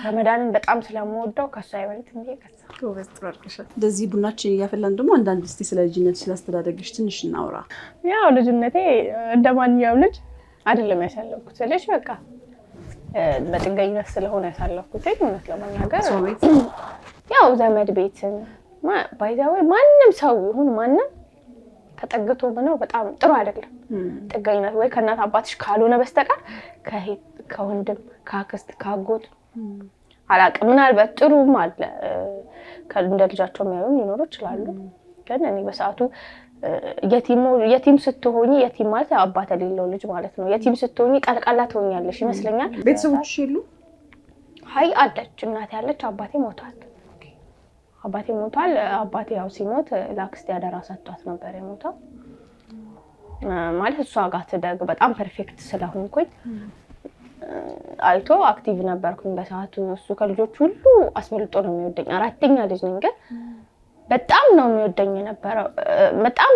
ረመዳንን በጣም ስለምወደው ከሱ አይበልጥም ብዬ ከዛ ጎበዝ ጥሩ አድርገሻል። እንደዚህ ቡናችን እያፈላን ደግሞ አንዳንድ እስቲ ስለ ልጅነት ስላስተዳደግሽ ትንሽ እናውራ። ያው ልጅነቴ እንደማንኛውም ልጅ አይደለም ያሳለፍኩት ስለሽ በቃ በጥገኝነት ስለሆነ ያሳለፍኩት እውነት ለመናገር ሰው ቤት ያው ዘመድ ቤትን ባይዛው ማንንም ሰው ይሁን ማንንም ተጠግቶ ነው በጣም ጥሩ አይደለም። ጥገኝነት ወይ ከእናት አባትሽ ካልሆነ በስተቀር ከወንድም ከአክስት ካጎት አላውቅም። ምናልባት ጥሩም አለ እንደ ልጃቸው የሚያዩ ሊኖሩ ይችላሉ። ግን እኔ በሰዓቱ የቲም ስትሆኚ የቲም ማለት አባት የሌለው ልጅ ማለት ነው። የቲም ስትሆኚ ቀልቀላ ትሆኛለሽ ይመስለኛል። ቤተሰቦች የሉ? አይ አለች እናቴ ያለች አባቴ ሞቷል። አባቴ ያው ሲሞት ለአክስቴ አደራ ሰጥቷት ነበር የሞተው። ማለት እሷ ጋር ትደግ በጣም ፐርፌክት ስለሆንኩኝ አይቶ አክቲቭ ነበርኩኝ በሰዓቱ። እሱ ከልጆች ሁሉ አስበልጦ ነው የሚወደኝ። አራተኛ ልጅ ነኝ ግን በጣም ነው የሚወደኝ የነበረው። በጣም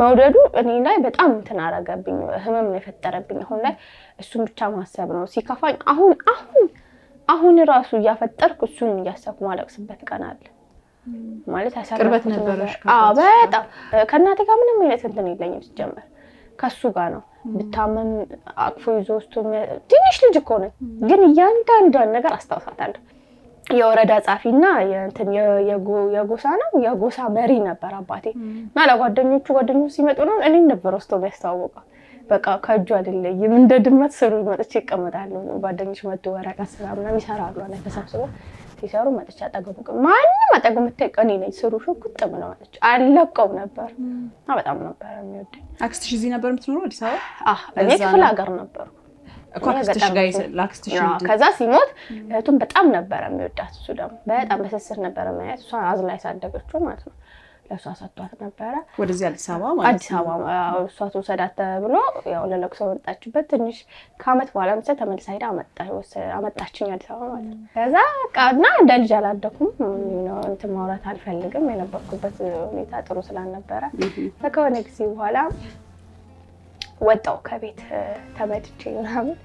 መውደዱ እኔ ላይ በጣም እንትን አደረገብኝ፣ ህመም ነው የፈጠረብኝ። አሁን ላይ እሱን ብቻ ማሰብ ነው ሲከፋኝ። አሁን ራሱ እያፈጠርኩ እሱን እያሰብኩ ማለቅስበት ቀን አለ። ማለት ቅርበት ነበርሽ? አዎ በጣም ከእናቴ ጋር ምንም አይነት እንትን የለኝም ሲጀመር ከሱ ጋር ነው። ብታመም አቅፎ ይዞ ውስጥ ትንሽ ልጅ እኮ ነኝ ግን እያንዳንዷን ነገር አስታውሳታለሁ። የወረዳ ጻፊና የጎሳ መሪ ነበር አባቴ እና ለጓደኞቹ ሲመጡ ነው እኔን ነበር ወስዶ የሚያስተዋውቀው። በቃ ከእጁ አይደለኝም እንደ ድመት ስሩ መጥቼ ይቀመጣሉ። ጓደኞች መጡ ወረቀት ስራ ምናምን ይሰራሉ ላይ ተሰብስበው ሲሰሩ መጥቼ አጠገቡ ማንም አጠገቡ መተቀኒ ነኝ ስሩ ሽኩጥ ምናምን መጥቼ አለቀው ነበር እና በጣም ነበር የሚወደኝ። አክስትሽ እዚህ ነበር የምትኖረው አዲስ አበባ? እኔ ክፍለ ሀገር ነበርኩ እኮ አክስትሽ ጋር ላክስትሽ። ከዛ ሲሞት እህቱን በጣም ነበር የሚወዳት። እሱ ደግሞ በጣም በስስር ነበር የሚያያት። እሷ አዝላ ያሳደገችው ማለት ነው። ለሷ ሰጥቷት ነበር ወደዚህ አዲስ አበባ ማለት ነው። አዲስ አበባ እሷ ተወሰዳት ተብሎ ያው ለለቅሶ ወጣችበት። ትንሽ ከአመት በኋላ መሰለ ተመልሳ ሄዳ አመጣችኝ አዲስ አበባ ማለት ነው። ከዛ ቃና እንደ ልጅ አላደኩም ነው እንትን ማውራት አልፈልግም። የነበርኩበት ሁኔታ ጥሩ ስላልነበረ ከሆነ ጊዜ በኋላ ወጣው ከቤት ተመድቼ ምናምን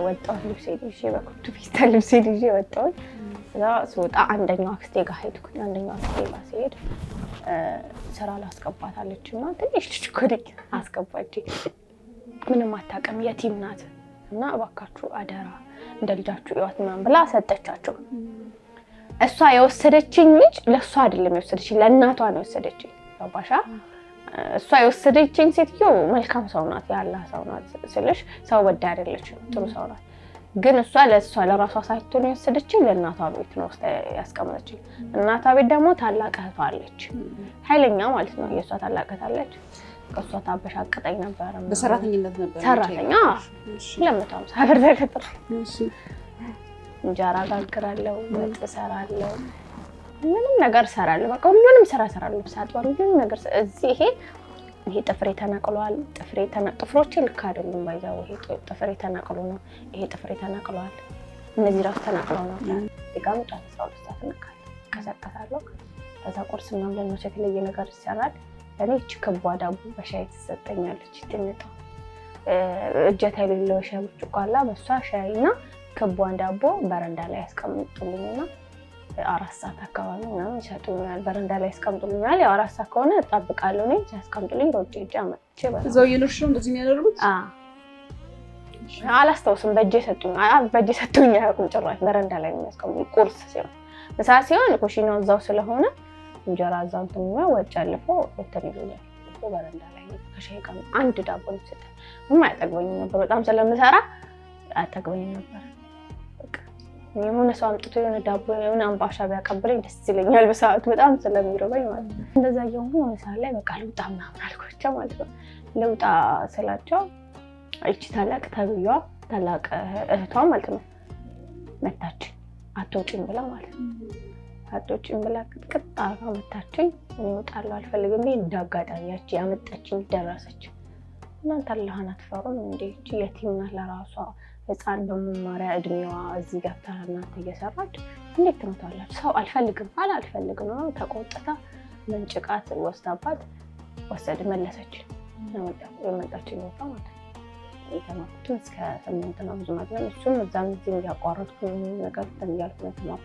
ወጣው። ልብሴን ይዤ በኩቱ ፊት ልብሴን ይዤ ወጣው። ከዛ ስወጣ አንደኛው አክስቴ ጋር ሄድኩኝ። አንደኛው አክስቴ ጋር ሲሄድ ስራ ላስገባታለችና ትንሽ ልጅ ኮዲክ አስገባች። ምንም አታውቅም የቲም ናት እና እባካችሁ አደራ እንደ ልጃችሁ ይዋት ምናምን ብላ ሰጠቻቸው። እሷ የወሰደችኝ ልጅ ለሷ አይደለም የወሰደችኝ ለእናቷ ነው የወሰደችኝ። ባባሻ እሷ የወሰደችኝ ሴትዮ መልካም ሰው ናት፣ ያላ ሰው ናት ስለሽ ሰው ወዳ አይደለችም፣ ጥሩ ሰው ናት። ግን እሷ ለራሷ ሳይሆን የወሰደችኝ ለእናቷ ቤት ነው ያስቀመጠችኝ። እናቷ ቤት ደግሞ ታላቅ እህቷ አለች፣ ኃይለኛ ማለት ነው። የእሷ ታላቅ እህት አለች። ከእሷ ታበሻቅጠኝ ነበር። በሰራተኝነት ነበር ሰራተኛ 250 ብር ተቀጥሬ እንጀራ ጋግራለሁ፣ ወጥ እሰራለሁ፣ ምንም ነገር እሰራለሁ። በቃ ሁሉንም ስራ እሰራለሁ። ሳጥዋል ሁሉንም ነገር እዚህ ይሄ ጥፍሬ ተነቅሏል። ጥፍሮቼ ልክ አይደሉም። ባይዛው ይሄ ጥፍሬ ተነቅሎ ነው። ይሄ ጥፍሬ ተነቅሏል። እነዚህ ራስ ተነቅሎ ነው። ዲጋም ጫት 12 ሰዓት እንቀሳቀሳለሁ። ከዛ ቁርስ ምናምን ለነሱ የተለየ ነገር ይሰራል። እኔ እቺ ክቧ ዳቦ በሻይ ትሰጠኛለች። ትንጣ እጀታ የሌለው ሻይ ብርጭቆ አለ። በሷ ሻይና ክቧን ዳቦ በረንዳ ላይ ያስቀምጡልኝና 4 ሰዓት አካባቢ ምናምን ይሰጡኛል። በረንዳ ላይ ያስቀምጡልኛል። ያው 4 ሰዓት ከሆነ እጠብቃለሁ። እኔ ሲያስቀምጡልኝ ሮጬ ሄጄ አመጥቼ በላ። እዛው እየኖርሽ ነው እንደዚህ የሚያደርጉት? አላስታውስም። በእጄ ሰጡኝ አያውቁም ጭራሽ። በረንዳ ላይ ነው የሚያስቀምጡልኝ። ቁርስ ሲሆን ምሳ ሲሆን ኩሽናው እዛው ስለሆነ እንጀራ እዛው እንትን ነው ወጭ አልፎ እንትን ይሉኛል። በረንዳ ላይ ከሻይ ጋር አንድ ዳቦ ነው የሰጠኝ። ምንም አያጠግበኝም ነበር። በጣም ስለምሰራ አያጠግበኝም ነበር። የሆነ ሰው አምጥቶ የሆነ ዳቦ የሆነ አምባሻ ቢያቀብለኝ ደስ ይለኛል። በሰዓቱ በጣም ስለሚረበኝ ማለት ነው። እንደዛ የሆነ ሰዓት ላይ በቃ ልውጣ ምናምን አልኳቸው ማለት ነው። ልውጣ ስላቸው እቺ ታላቅ ተብያዋ ታላቅ እህቷ ማለት ነው መታችኝ። አትወጪም ብላ ማለት ነው። አትወጪም ብላ ቅጥቅጥ አርጋ መታችኝ። እኔ እወጣለሁ አልፈልግም ብዬ እንዳጋጣሚ ያቺ ያመጣችኝ ደረሰች። እናንተ አላህን አትፈሩም እንዴ? እቺ የቲም ናት ለራሷ ህፃን በመማሪያ እድሜዋ እዚህ ገብታ እናንተ እየሰራች እንዴት ትሞታላችሁ? ሰው አልፈልግም ነው ተቆጥታ መንጭቃት ወስዳባት መለሰች። የመጣችኝ ወጣ ማለት የተማርኩት እስከ 8 ነው ብዙ ማለት ነው። እሱም እዛም እዚህም እያቋረጥኩ ነገር ተንያልኩ ነው።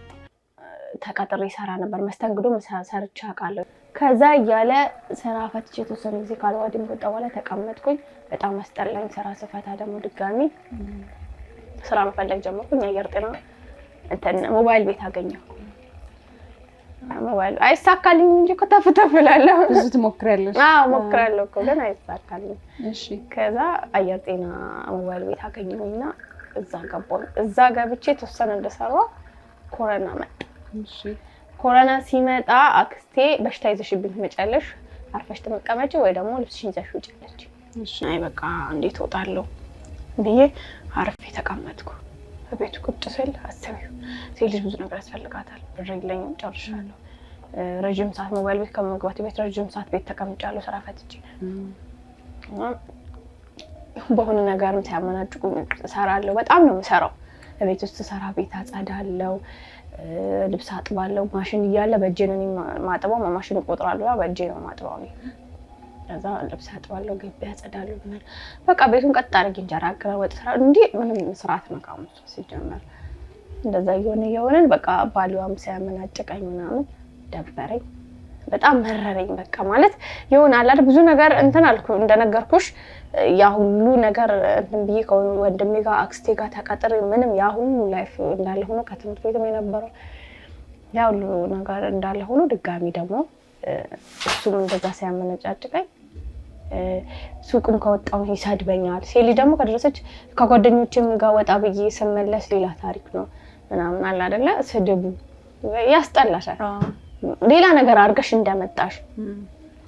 ተቀጥሬ ሰራ ነበር መስተንግዶ ሰርቼ አውቃለሁ። ከዛ እያለ ስራ ፈትቼ የተወሰነ ጊዜ ካልዋድም ወጣ በኋላ ተቀመጥኩኝ። በጣም አስጠላኝ። ስራ ስፈታ ደግሞ ድጋሚ ስራ መፈለግ ጀመርኩኝ። አየር ጤና እንትን ሞባይል ቤት አገኘሁ። ሞባይል አይሳካልኝ እንጂ እኮ ተፍተፍ እላለሁ። ብዙ ትሞክሪያለሽ? አዎ ሞክራለሁ እኮ ግን አይሳካልኝ። እሺ ከዛ አየር ጤና ሞባይል ቤት አገኘሁኝና እዛ ገባሁ። እዛ ገብቼ የተወሰነ እንደሰራሁ ኮሮና መጣ። እሺ ኮሮና ሲመጣ አክስቴ በሽታ ይዘሽብኝ ትመጫለሽ፣ አርፈሽ ተመቀመጪ ወይ ደግሞ ልብስሽን ይዘሽ ውጪ አለች። እሺ አይ በቃ እንዴት እወጣለሁ ብዬ አርፌ ተቀመጥኩ። በቤቱ ቁጭ ስል አሰብኩ ሴት ልጅ ብዙ ነገር ያስፈልጋታል። ብር የለኝም ጨርሻለሁ። ረጅም ሰዓት ሞባይል ቤት ከመግባቴ ቤት ረጅም ሰዓት ቤት ተቀምጫለሁ ስራ ፈትቼ። በሆነ ነገርም ሲያመናጭቁኝ እሰራለሁ። በጣም ነው የምሰራው። በቤት ውስጥ ሰራ ቤት አጸዳለሁ፣ ልብስ አጥባለሁ። ማሽን እያለ በእጄ ነው ማጥባው። ማሽን እቆጥራለሁ፣ ያ በእጄ ነው ማጥባው ነው። ከዛ ልብስ አጥባለሁ፣ ግቢ አጸዳለሁ። በቃ ቤቱን ቀጥ አድርጌ እንጀራ አገራ ወጥ ስራ እንዴ ምንም መስራት ነው ካሙስ ሲጀመር። እንደዛ እየሆነ በቃ ባሊዋም ሲያመናጭቀኝ ምናምን ደበረኝ፣ በጣም መረረኝ። በቃ ማለት ይሁን አላደ ብዙ ነገር እንትን አልኩ እንደነገርኩሽ ያ ሁሉ ነገር እንትን ብዬ ከወንድሜ ጋር አክስቴ ጋር ተቀጥሬ ምንም ያ ሁሉ ላይፍ እንዳለ ሆኖ ከትምህርት ቤትም የነበረው ያ ሁሉ ነገር እንዳለ ሆኖ ድጋሚ ደግሞ እሱም እንደዛ ሲያመነጫጭቀኝ ሱቅም ከወጣው ይሰድበኛል። ሴሊ ደግሞ ከደረሰች ከጓደኞቼም ጋር ወጣ ብዬ ስመለስ ሌላ ታሪክ ነው ምናምን አለ አይደለ? ስድቡ ያስጠላሻል። ሌላ ነገር አድርገሽ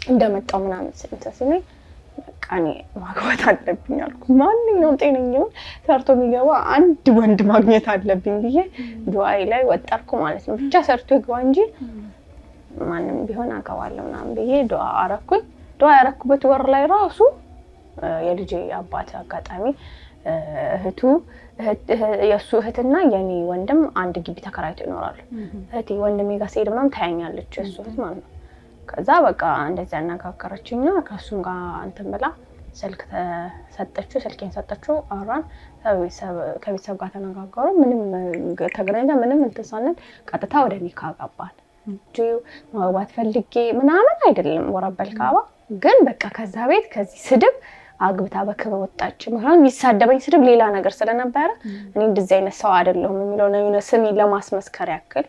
እንደመጣው ምናምን ስለዚህ በቃ እኔ ማግባት አለብኝ አልኩ። ማንኛውም ጤነኛው ሰርቶ የሚገባ አንድ ወንድ ማግኘት አለብኝ ብዬ ዱዓይ ላይ ወጣርኩ ማለት ነው። ብቻ ሰርቶ ይግባ እንጂ ማንም ቢሆን አገባለሁ ምናምን ብዬ ዱዓ አረኩኝ። ዱዓ ያረኩበት ወር ላይ ራሱ የልጄ አባት አጋጣሚ የሱ እህትና የኔ ወንድም አንድ ግቢ ተከራይተው ይኖራሉ። እህቴ ወንድሜ ጋር ሲሄድ ምናምን ታያኛለች እሱ እህት ማለት ነው። ከዛ በቃ እንደዛ አነጋገረችኝና ከሱም ጋር እንትን ብላ ስልኬን ሰጠችው። አወራን፣ ከቤተሰብ ጋር ተነጋገሩ። ምንም ተገናኝተን ምንም እንትን ሳንል ቀጥታ ወደ ኒካ ገባን። ማግባት ፈልጌ ምናምን አይደለም ወራበል ካባ ግን በቃ ከዛ ቤት ከዚህ ስድብ አግብታ በክብር ወጣች። ምክንያቱም የሚሳደበኝ ስድብ ሌላ ነገር ስለነበረ እኔ እንደዚህ አይነት ሰው አይደለሁም የሚለው ነው ስሜን ለማስመስከር ያክል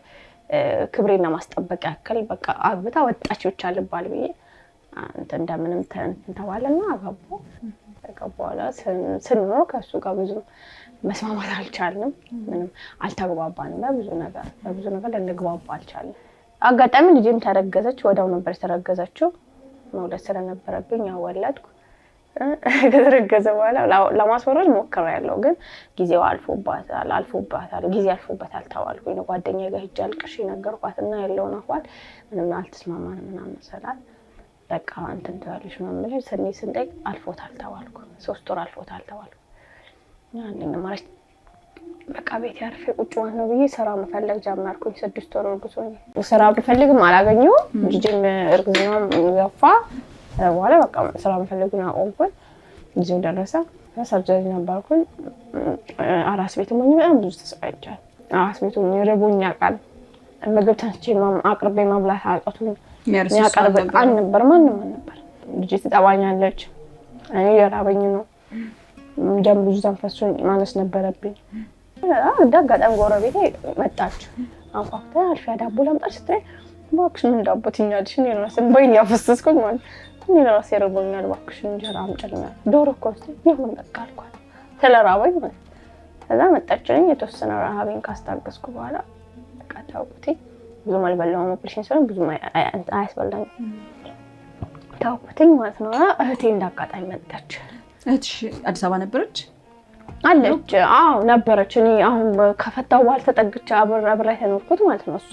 ክብሬን ለማስጠበቅ ያክል በቃ አግብታ ወጣች ብቻ ልባል ብዬ እንትን እንደምንም ተባለና አገባሁ። በኋላ ስንኖር ከሱ ጋር ብዙ መስማማት አልቻልንም። ምንም አልተግባባንም። በብዙ ነገር ልንግባባ አልቻልንም። አጋጣሚ ልጄም ተረገዘች። ወዲያው ነበር የተረገዘችው። መውለድ ስለነበረብኝ ወለድኩ። ከተረገዘ በኋላ ለማስወረድ ሞክሬያለሁ፣ ግን ጊዜው አልፎባታል ተባልኩኝ። ጓደኛዬ ጋር ሄጄ አልቅሼ ነገርኳትና ያለውን አህዋል ምንም አልተስማማንም ምናምን ስላት በቃ እንትን ትያለሽ ምናምን ብለሽ ስንጠይቅ አልፎታል ተባልኩ። 3 ወር አልፎታል ተባልኩ። ያንን ማለት በቃ ቤት ያርፌ ቁጭ ማለት ነው ብዬ ስራ መፈለግ ጀመርኩኝ። 6 ወር እርጉዝ ሆኜ ስራ ብፈልግም አላገኘሁም። ልጄም እርግዝናም ገፋ። በኋላ በቃ ስራ መፈለጉን አቆምኩኝ። ጊዜው ደረሰ። ሰርጀሪ ነበርኩኝ። አራስ ቤት ሆኜ በጣም ብዙ ተሰቃይቻለሁ። አራስ ቤት ሆኜ ርቦኝ ያውቃል። ምግብ ተንስቼ አቅርቤ መብላት አቃቱኝ። የሚያቀርብ አልነበር፣ ማንም አልነበር። ልጄ ትጠባኛለች፣ እኔ የራበኝ ነው። ደም ብዙ ተንፈሱኝ ማነስ ነበረብኝ። እንደ አጋጣሚ ጎረቤቴ መጣች። አንኳኩታ አልፊያ ዳቦ ላምጣልሽ ስትለኝ እባክሽ ምን ዳቦ ትኛለሽ? እኔ እራሴን በይን ያፈሰስኩኝ ማለት እኔ እራሴ ርቦኛል እባክሽ እንጀራ አምጪልኝ። ዶሮ እኮ ይሁን በቃ አልኳት ስለራበኝ ማለት። ከዛ መጣችልኝ። የተወሰነ ረሃቤን ካስታገስኩ በኋላ በቃ ታውቁት ብዙ አልበላሁም። ኦፕሬሽን ስለሆነ ብዙ አያስበላኝም ታውቁትኝ ማለት ነው። እህቴ እንዳጋጣሚ መጣች። እህትሽ አዲስ አበባ ነበረች? አለች። አዎ ነበረች። እኔ አሁን ከፈታው በኋላ ተጠግቼ አብሬ ተኖርኩት ማለት ነው። እሷ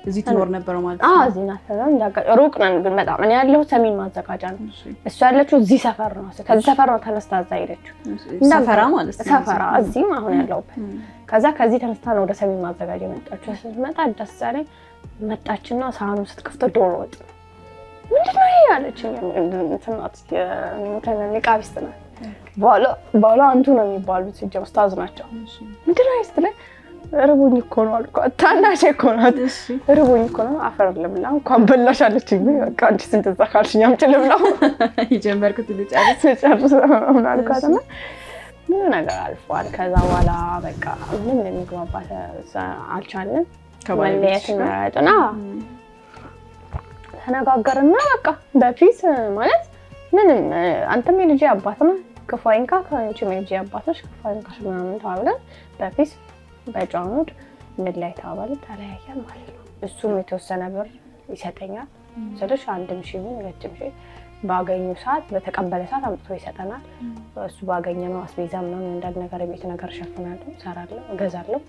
እዚህ ትኖር ነበር ማለት ነው? እዚህ ናት። ሩቅ ነን ግን በጣም እኔ ያለው ሰሜን ማዘጋጃ ነው። እሱ ያለችው እዚህ ሰፈር ነው። ከዚህ ሰፈር ነው ተነስታ እዛ ሄደችው። ሰፈራ ማለት ነው። ሰፈራ እዚህ አሁን ያለውበት። ከዛ ከዚህ ተነስታ ነው ወደ ሰሜን ማዘጋጃ መጣችው። ስትመጣ ደስ አለኝ። መጣችና ሳህኑ ስትከፍተው ዶሮ ወጥ ምንድነው ያለችኝ? እንትናት ንቃቢስት ናት። በኋላ አንቱ ነው የሚባሉት ሲጀምር ኡስታዝ ናቸው። ምንድነው ስትለኝ ርቦኝ እኮ ነው አልኳት። ታናሽ እኮ ናት። ርቦኝ እኮ ነው አፈር ልብላ እንኳን በላሽ አለችኝ። በቃ አንቺ ስንት ዛካልሽኝ አምጪ ልብላው ይጀመርኩት ልጨርስ ምን አልኳትና ምን ነገር አልፏል። ከዛ በኋላ በቃ ምን የሚግባባት አልቻለን። ከመለየት መረጥና ተነጋገርና በቃ በፊት ማለት ምንም አንተም የልጄ አባት ነህ ክፋይንካ ከአንቺም የልጄ አባት ነሽ ክፋይንካ ምናምን ተባብለን በፊት በጫኑድ ላይ ተባብለን ተለያየን ማለት ነው። እሱም የተወሰነ ብር ይሰጠኛል ስለሽ 1000 ብር 2000 ብር ባገኙ ሰዓት በተቀበለ ሰዓት አምጥቶ ይሰጠናል። እሱ ባገኘነው አስቤዛ ምናምን እንዳል ነገር ቤት ነገር ሸፍናለሁ፣ ሰራለሁ፣ እገዛለሁ።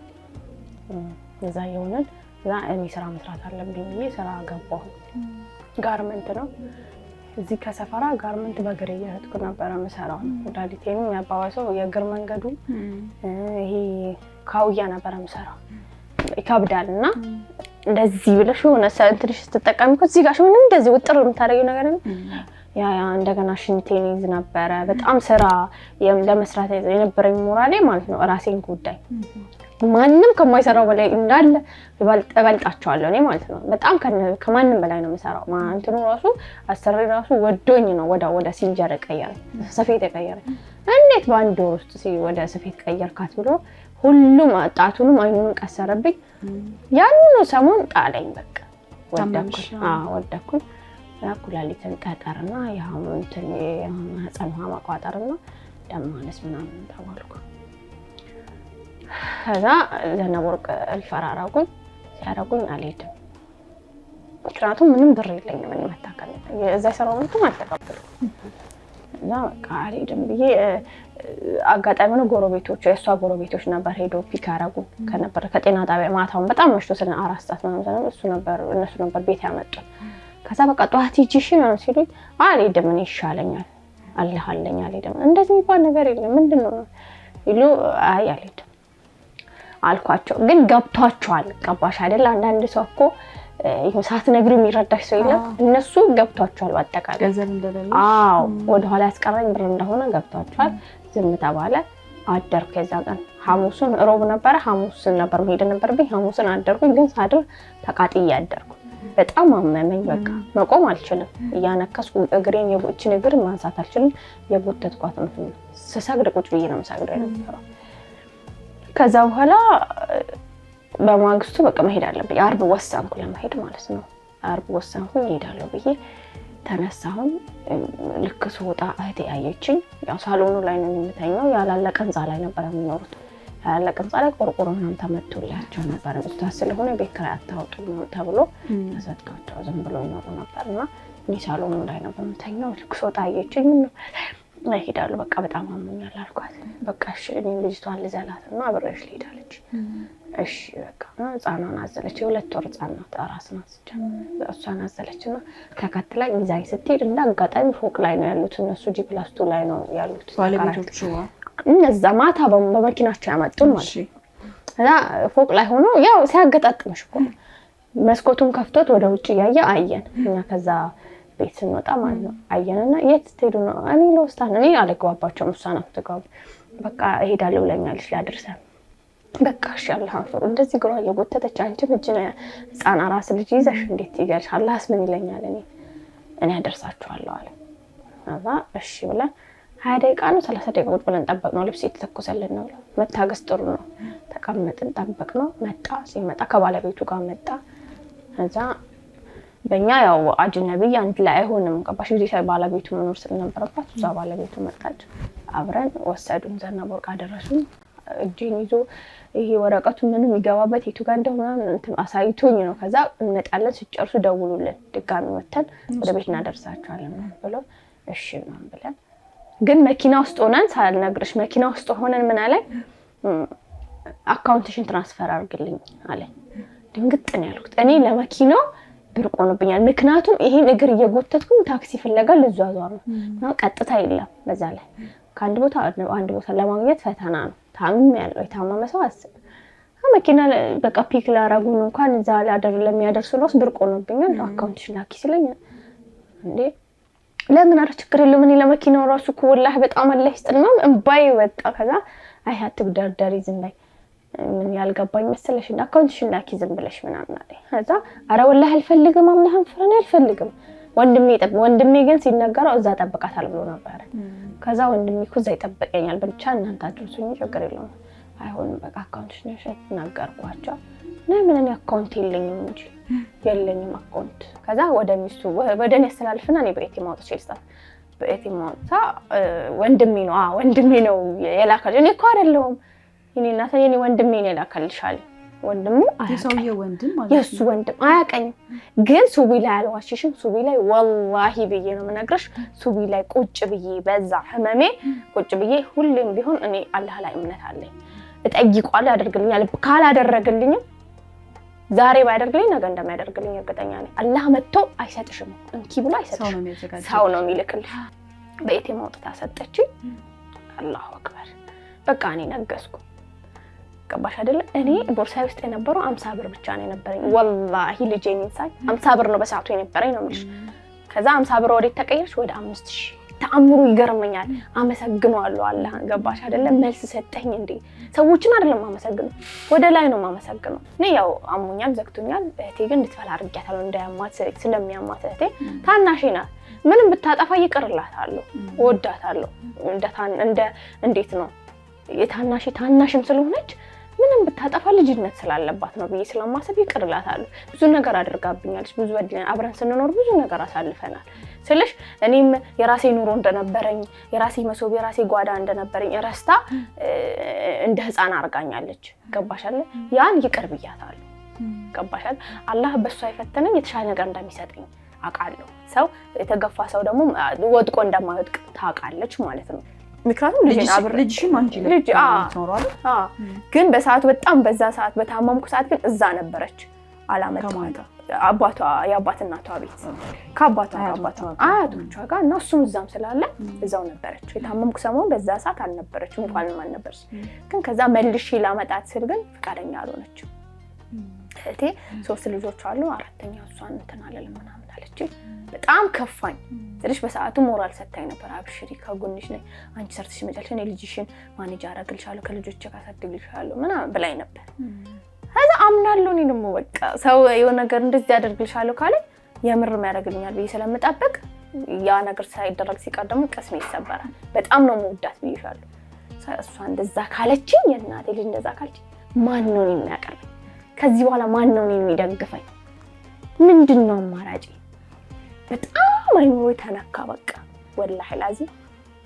እዛ ይሆናል። እዛ እኔ ስራ መስራት አለብኝ ብዬ ስራ ገባሁ። ጋርመንት ነው እዚህ ከሰፈራ ጋርመንት በእግር እየሄድኩ ነበር የምሰራው። ዳሊቴም ያባዋሰው የእግር መንገዱ ይሄ ካውያ ነበር የምሰራው። ይከብዳልና እንደዚህ ብለሽ ሆነ ሰንትሪሽ ስትጠቀሚ እኮ እዚህ ጋር ምን እንደዚህ ውጥር የምታረጊው ነገር ነው። ያ እንደገና ሽንቴን ይዝ ነበር በጣም ስራ ለመስራት የነበረኝ ሞራሌ ማለት ነው። ራሴን ጉዳይ ማንንም ከማይሰራው በላይ እንዳለ እበልጣቸዋለሁ እኔ ማለት ነው። በጣም ከማንንም በላይ ነው የምሰራው። እንትኑ ራሱ አሰሪ ራሱ ወዶኝ ነው ወደ ሲንጀር ቀየረ ሰፌት ቀየረ። እንዴት ባንድ ውስጥ ወደ ሰፌት ቀየርካት ብሎ ሁሉም ጣቱንም አይኑንም ቀሰረብኝ። ያንኑ ሰሞን ጣለኝ በቃ ወደኩኝ። ኩላሊትን ቀጠርና ያንተን የህፃን ውሃ ማቋጠርና ደም ማነስ ምናምን ተባልኩ። ከዛ ዘነበወርቅ ሪፈራራጉኝ ሲያረጉኝ አልሄድም። ምክንያቱም ምንም ብር የለኝም ምን መታከል እዛ ሰራው ምንም አልተቀበልኩም። እና በቃ አልሄድም ብዬ አጋጣሚ ነው ጎረቤቶች የሷ ጎረቤቶች ነበር ሄዶ ፒክ አረጉ ከነበር ከጤና ጣቢያ ማታውን በጣም መሽቶ ስለ 4 ሰዓት ምናምን እነሱ ነበር ቤት ያመጡት። ከዛ በቃ ጧት ሂጂሽ ነው ሲሉኝ አልሄድም እኔ ይሻለኛል አላህ አለኝ አልሄድም። እንደዚህ የሚባል ነገር የለም ምንድነው ይሉ አይ አልሄድም አልኳቸው። ግን ገብቷቸዋል። ገባሽ አይደል? አንዳንድ ሰው እኮ ይሄ ሳትነግሪ የሚረዳሽ ሰው የለም። እነሱ ገብቷቸዋል በአጠቃላይ ገንዘብ እንደሌለ አዎ ወደ ኋላ ያስቀረኝ ብር እንደሆነ ገብቷቸዋል። ዝም ተባለ። አደርኩ። ከዛ ቀን ሐሙስን ሮብ ነበር ሐሙስን ነበር መሄድ ነበርብኝ። ሐሙስን አደርኩኝ። ግን ሳድር ተቃጥዬ አደርኩ። በጣም አመመኝ። በቃ መቆም አልችልም። እያነከስኩ እግሬን የቦችን እግር ማንሳት አልችልም። የቦተትኳት ነው ስሰግድ ቁጭ ብዬ ነው የምሰግደው የነበረው። ከዛ በኋላ በማግስቱ በቃ መሄድ አለብኝ። አርብ ወሰንኩ ለመሄድ ማለት ነው። አርብ ወሰንኩ እሄዳለሁ ብዬ ተነሳሁ። ልክ ስወጣ እህቴ አየችኝ። ያው ሳሎኑ ላይ ነው የምተኛው። ያላለቀ ህንጻ ላይ ነበር የሚኖሩት። ያላለቀ ህንጻ ላይ ቆርቆሮ ምናምን ተመቶላቸው ነበር። ኡስታዝ ስለሆነ ቤት ኪራይ አታውጡ ተብሎ ተሰጥቷቸው ዝም ብሎ ይኖሩ ነበርና እኔ ሳሎኑ ላይ ነበር የምተኛው። ልክ ስወጣ አየችኝ። ምን እሄዳለሁ በቃ በጣም አሞኛል አልኳት። በቃ እሺ እኔ ልጅቷን ልዘላትና አብሬሽ ልሄድ አለች። እሺ በቃ ህፃኗን አዘለች። የ2 ወር ህፃን ናት። አራስ ናት። እሷን አዘለችና ተከትላኝ ይዛኝ ስትሄድ እንዳጋጣሚ ፎቅ ላይ ነው ያሉት እነሱ ጂ+2 ላይ ነው ያሉት ባለቤቶቹ። እነዛ ማታ በመኪናቸው ያመጡን ማለት ነው። እና ፎቅ ላይ ሆኖ ያው ሲያገጣጥምሽ እኮ መስኮቱን ከፍቶት ወደ ውጭ ያየ አየን። እና ከዛ ቤት ስንወጣ ማለት ነው አየንና የት ትሄዱ ነው? እኔ ለውስታን እኔ አልገባባቸውም። እሷ ናት ተጋብ በቃ እሄዳለሁ ብለኛለች ላድርሰን። በቃ እሺ አላህ አፈሩ እንደዚህ ግራ እየጎተተች አንቺ ልጅ ነው ህፃን አራስ ልጅ ይዘሽ እንዴት ትይጋልሽ? አላህስ ምን ይለኛል? እኔ አደርሳችኋለሁ አለ። አዛ እሺ ብለን 20 ደቂቃ ነው 30 ደቂቃ ቁጭ ብለን ጠበቅነው። ልብስ የተተኮሰልን ነው። መታገስ ጥሩ ነው። ተቀመጥን ጠበቅነው። መጣ። ሲመጣ ከባለቤቱ ጋር መጣ። እዛ በእኛ ያው አጅነቢ አንድ ላይ አይሆንም። ገባሽ? ልጅ ባለቤቱ መኖር ስለነበረባት እዛ ባለቤቱ መጣች። አብረን ወሰዱን። ዘነበወርቅ አደረሱን። እጄን ይዞ ይሄ ወረቀቱ ምንም ይገባበት የቱ ጋር እንደሆነ እንትን አሳይቶኝ ነው። ከዛ እንመጣለን ሲጨርሱ ደውሉልን ድጋሚ ወተን ወደ ቤት እናደርሳቸዋለን ብሎ እሺ ነው ብለን ግን መኪና ውስጥ ሆነን ሳልነግርሽ መኪና ውስጥ ሆነን ምን አለ አካውንትሽን ትራንስፈር አድርግልኝ አለ። ድንግጥ ነው ያልኩት። እኔ ለመኪናው ብርቅ ሆኖብኛል። ምክንያቱም ይሄን እግር እየጎተትኩኝ ታክሲ ፍለጋ ልዟዟር ነው እና ቀጥታ የለም። በዛ ላይ ከአንድ ቦታ አንድ ቦታ ለማግኘት ፈተና ነው። ታምም ያለው የታመመ ሰው አስብ። መኪና በቃ ፒክ ላረጉን እንኳን እዛ ላይ ለሚያደርሱ ነው ብርቅ ሆኖብኛል። አካውንትሽ ላኪ ስለኝ እንዴ ለምን አረ ችግር የለም እኔ ለመኪናው ራሱ እኮ ወላሂ በጣም አላህ ይስጥልናም እንባይ ወጣ። ከዛ አይ አትግደርደሪ ዝም በይ ምን ያልገባኝ መሰለሽ እና አካውንትሽን ላኪ ዝም ብለሽ ምናምን አለኝ። ከዛ አረ ወላሂ አልፈልግም አላህን ፍረን አልፈልግም ወንድሜ ግን ሲነገረው እዛ ጠብቃታል ብሎ ነበር። ከዛ ወንድሜ እኮ እዛ ይጠብቀኛል ብቻ እናንተ አድርሱኝ ችግር የለውም አይሆንም በቃ አካውንትሽ ነሽ ነገርኳቸው። ለምን አካውንት የለኝም እንጂ የለኝም አካውንት። ከዛ ወደ ሚስቱ ወደኔ ያስተላልፍና እኔ በኤቲኤም አውጥቼ ልስጣት። በኤቲኤም አውጥታ ወንድሜ ነው የላከልኝ። እኔ እኮ አይደለሁም የኔ እናት የኔ ወንድሜ ነው የላከልሻል። ወንድሙ የሰውዬው ወንድም ማለት የሱ ወንድም አያቀኝም። ግን ሱቢ ላይ አልዋሽሽም። ሱቢ ላይ ወላሂ ብዬ ነው የምነግርሽ። ሱቢ ላይ ቁጭ ብዬ በዛ ህመሜ ቁጭ ብዬ ሁሌም ቢሆን እኔ አላህ ላይ እምነት አለኝ። እጠይቀዋለሁ ያደርግልኛል። ካላደረገልኝም ዛሬ ባይደርግልኝ ነገ እንደማያደርግልኝ እርግጠኛ ነኝ። አላህ መጥቶ አይሰጥሽም እንኪ ብሎ አይሰጥሽም። ሰው ነው የሚልክልሽ። በኤቲኤም አውጥታ ሰጠችኝ። አላሁ አክበር በቃ እኔ ነገስኩ። ገባሽ አይደለ? እኔ ቦርሳዬ ውስጥ የነበረው 50 ብር ብቻ ነው የነበረኝ። ወላሂ ልጄን ሳይ 50 ብር ነው በሰዓቱ የነበረኝ ነው የምልሽ። ከዛ 50 ብር ወዴት ተቀየረች? ወደ 5000። ተአምሩ ይገርመኛል። አመሰግነዋለሁ አላህን። ገባሽ አይደለ? መልስ ሰጠኝ እንዴ ሰዎችን አይደለም አመሰግነው ወደ ላይ ነው ማመሰግነው። እኔ ያው አሞኛል ዘግቶኛል። እህቴ ግን እንድትፈላ አድርጊያታለሁ እንዳያማት ስለሚያማት እህቴ ታናሼ ናት። ምንም ብታጠፋ ይቅርላታለሁ እወዳታለሁ። እንዴት ነው ታናሽም ስለሆነች ምንም ብታጠፋ ልጅነት ስላለባት ነው ብዬ ስለማሰብ ይቅርላታለሁ። ብዙ ነገር አድርጋብኛለች። ብዙ አብረን ስንኖር ብዙ ነገር አሳልፈናል። ስለሽ እኔም የራሴ ኑሮ እንደነበረኝ የራሴ መሶብ የራሴ ጓዳ እንደነበረኝ ረስታ እንደ ህፃን አርጋኛለች። ገባሻል? ያን ይቅር ብያታለሁ። ገባሻል? አላህ በሷ አይፈተነኝ የተሻለ ነገር እንደሚሰጠኝ አውቃለሁ። ሰው የተገፋ ሰው ደግሞ ወድቆ እንደማይወድቅ ታውቃለች ማለት ነው። ምክንያቱም ልጅሽም አንቺ ልጅ አትኖራለ። ግን በሰዓቱ በጣም በዛ ሰዓት በታመምኩ ሰዓት ግን እዛ ነበረች። አላመጣም የአባት እናቷ ቤት ከአባቷ አያቶቿ ጋር እና እሱም እዛም ስላለ እዛው ነበረች። የታመምኩ ሰሞን በዛ ሰዓት አልነበረችም እንኳን አልነበረች። ግን ከዛ መልሼ ላመጣት ስል ግን ፍቃደኛ አልሆነችም። እህቴ 3 ልጆች አሉ። አራተኛው እሷን እንትን አለለም ምናምን አለች። በጣም ከፋኝ። ስለሽ በሰዓቱ ሞራል ሰጣኝ ነበር። አብሽሪ ከጎንሽ ነኝ አንቺ ሰርተሽ መጨረሻ እኔ ልጅሽን ማኔጅ አደርግልሻለሁ ከልጆቼ ጋር አሳድግልሻለሁ ምናምን ብላኝ ነበር። ከዛ አምናለሁ እኔ ደግሞ በቃ ሰው የሆነ ነገር እንደዚህ ያደርግልሻለሁ ካለ የምርም ያደርግልኛል ብዬ ስለምጠብቅ ያ ነገር ሳይደረግ ሲቀር ደግሞ ቀስሜ ይሰበራል። በጣም ነው የምወዳት ብዬሻለሁ። እሷ እንደዛ ካለችኝ የእናቴ ልጅ እንደዛ ካለችኝ ማን ነው የሚያቀርበኝ? ከዚህ በኋላ ማን ነው የሚደግፈኝ? ምንድነው አማራጭ? በጣም አይኖር ተነካ በቃ ወላሂ ላዚ።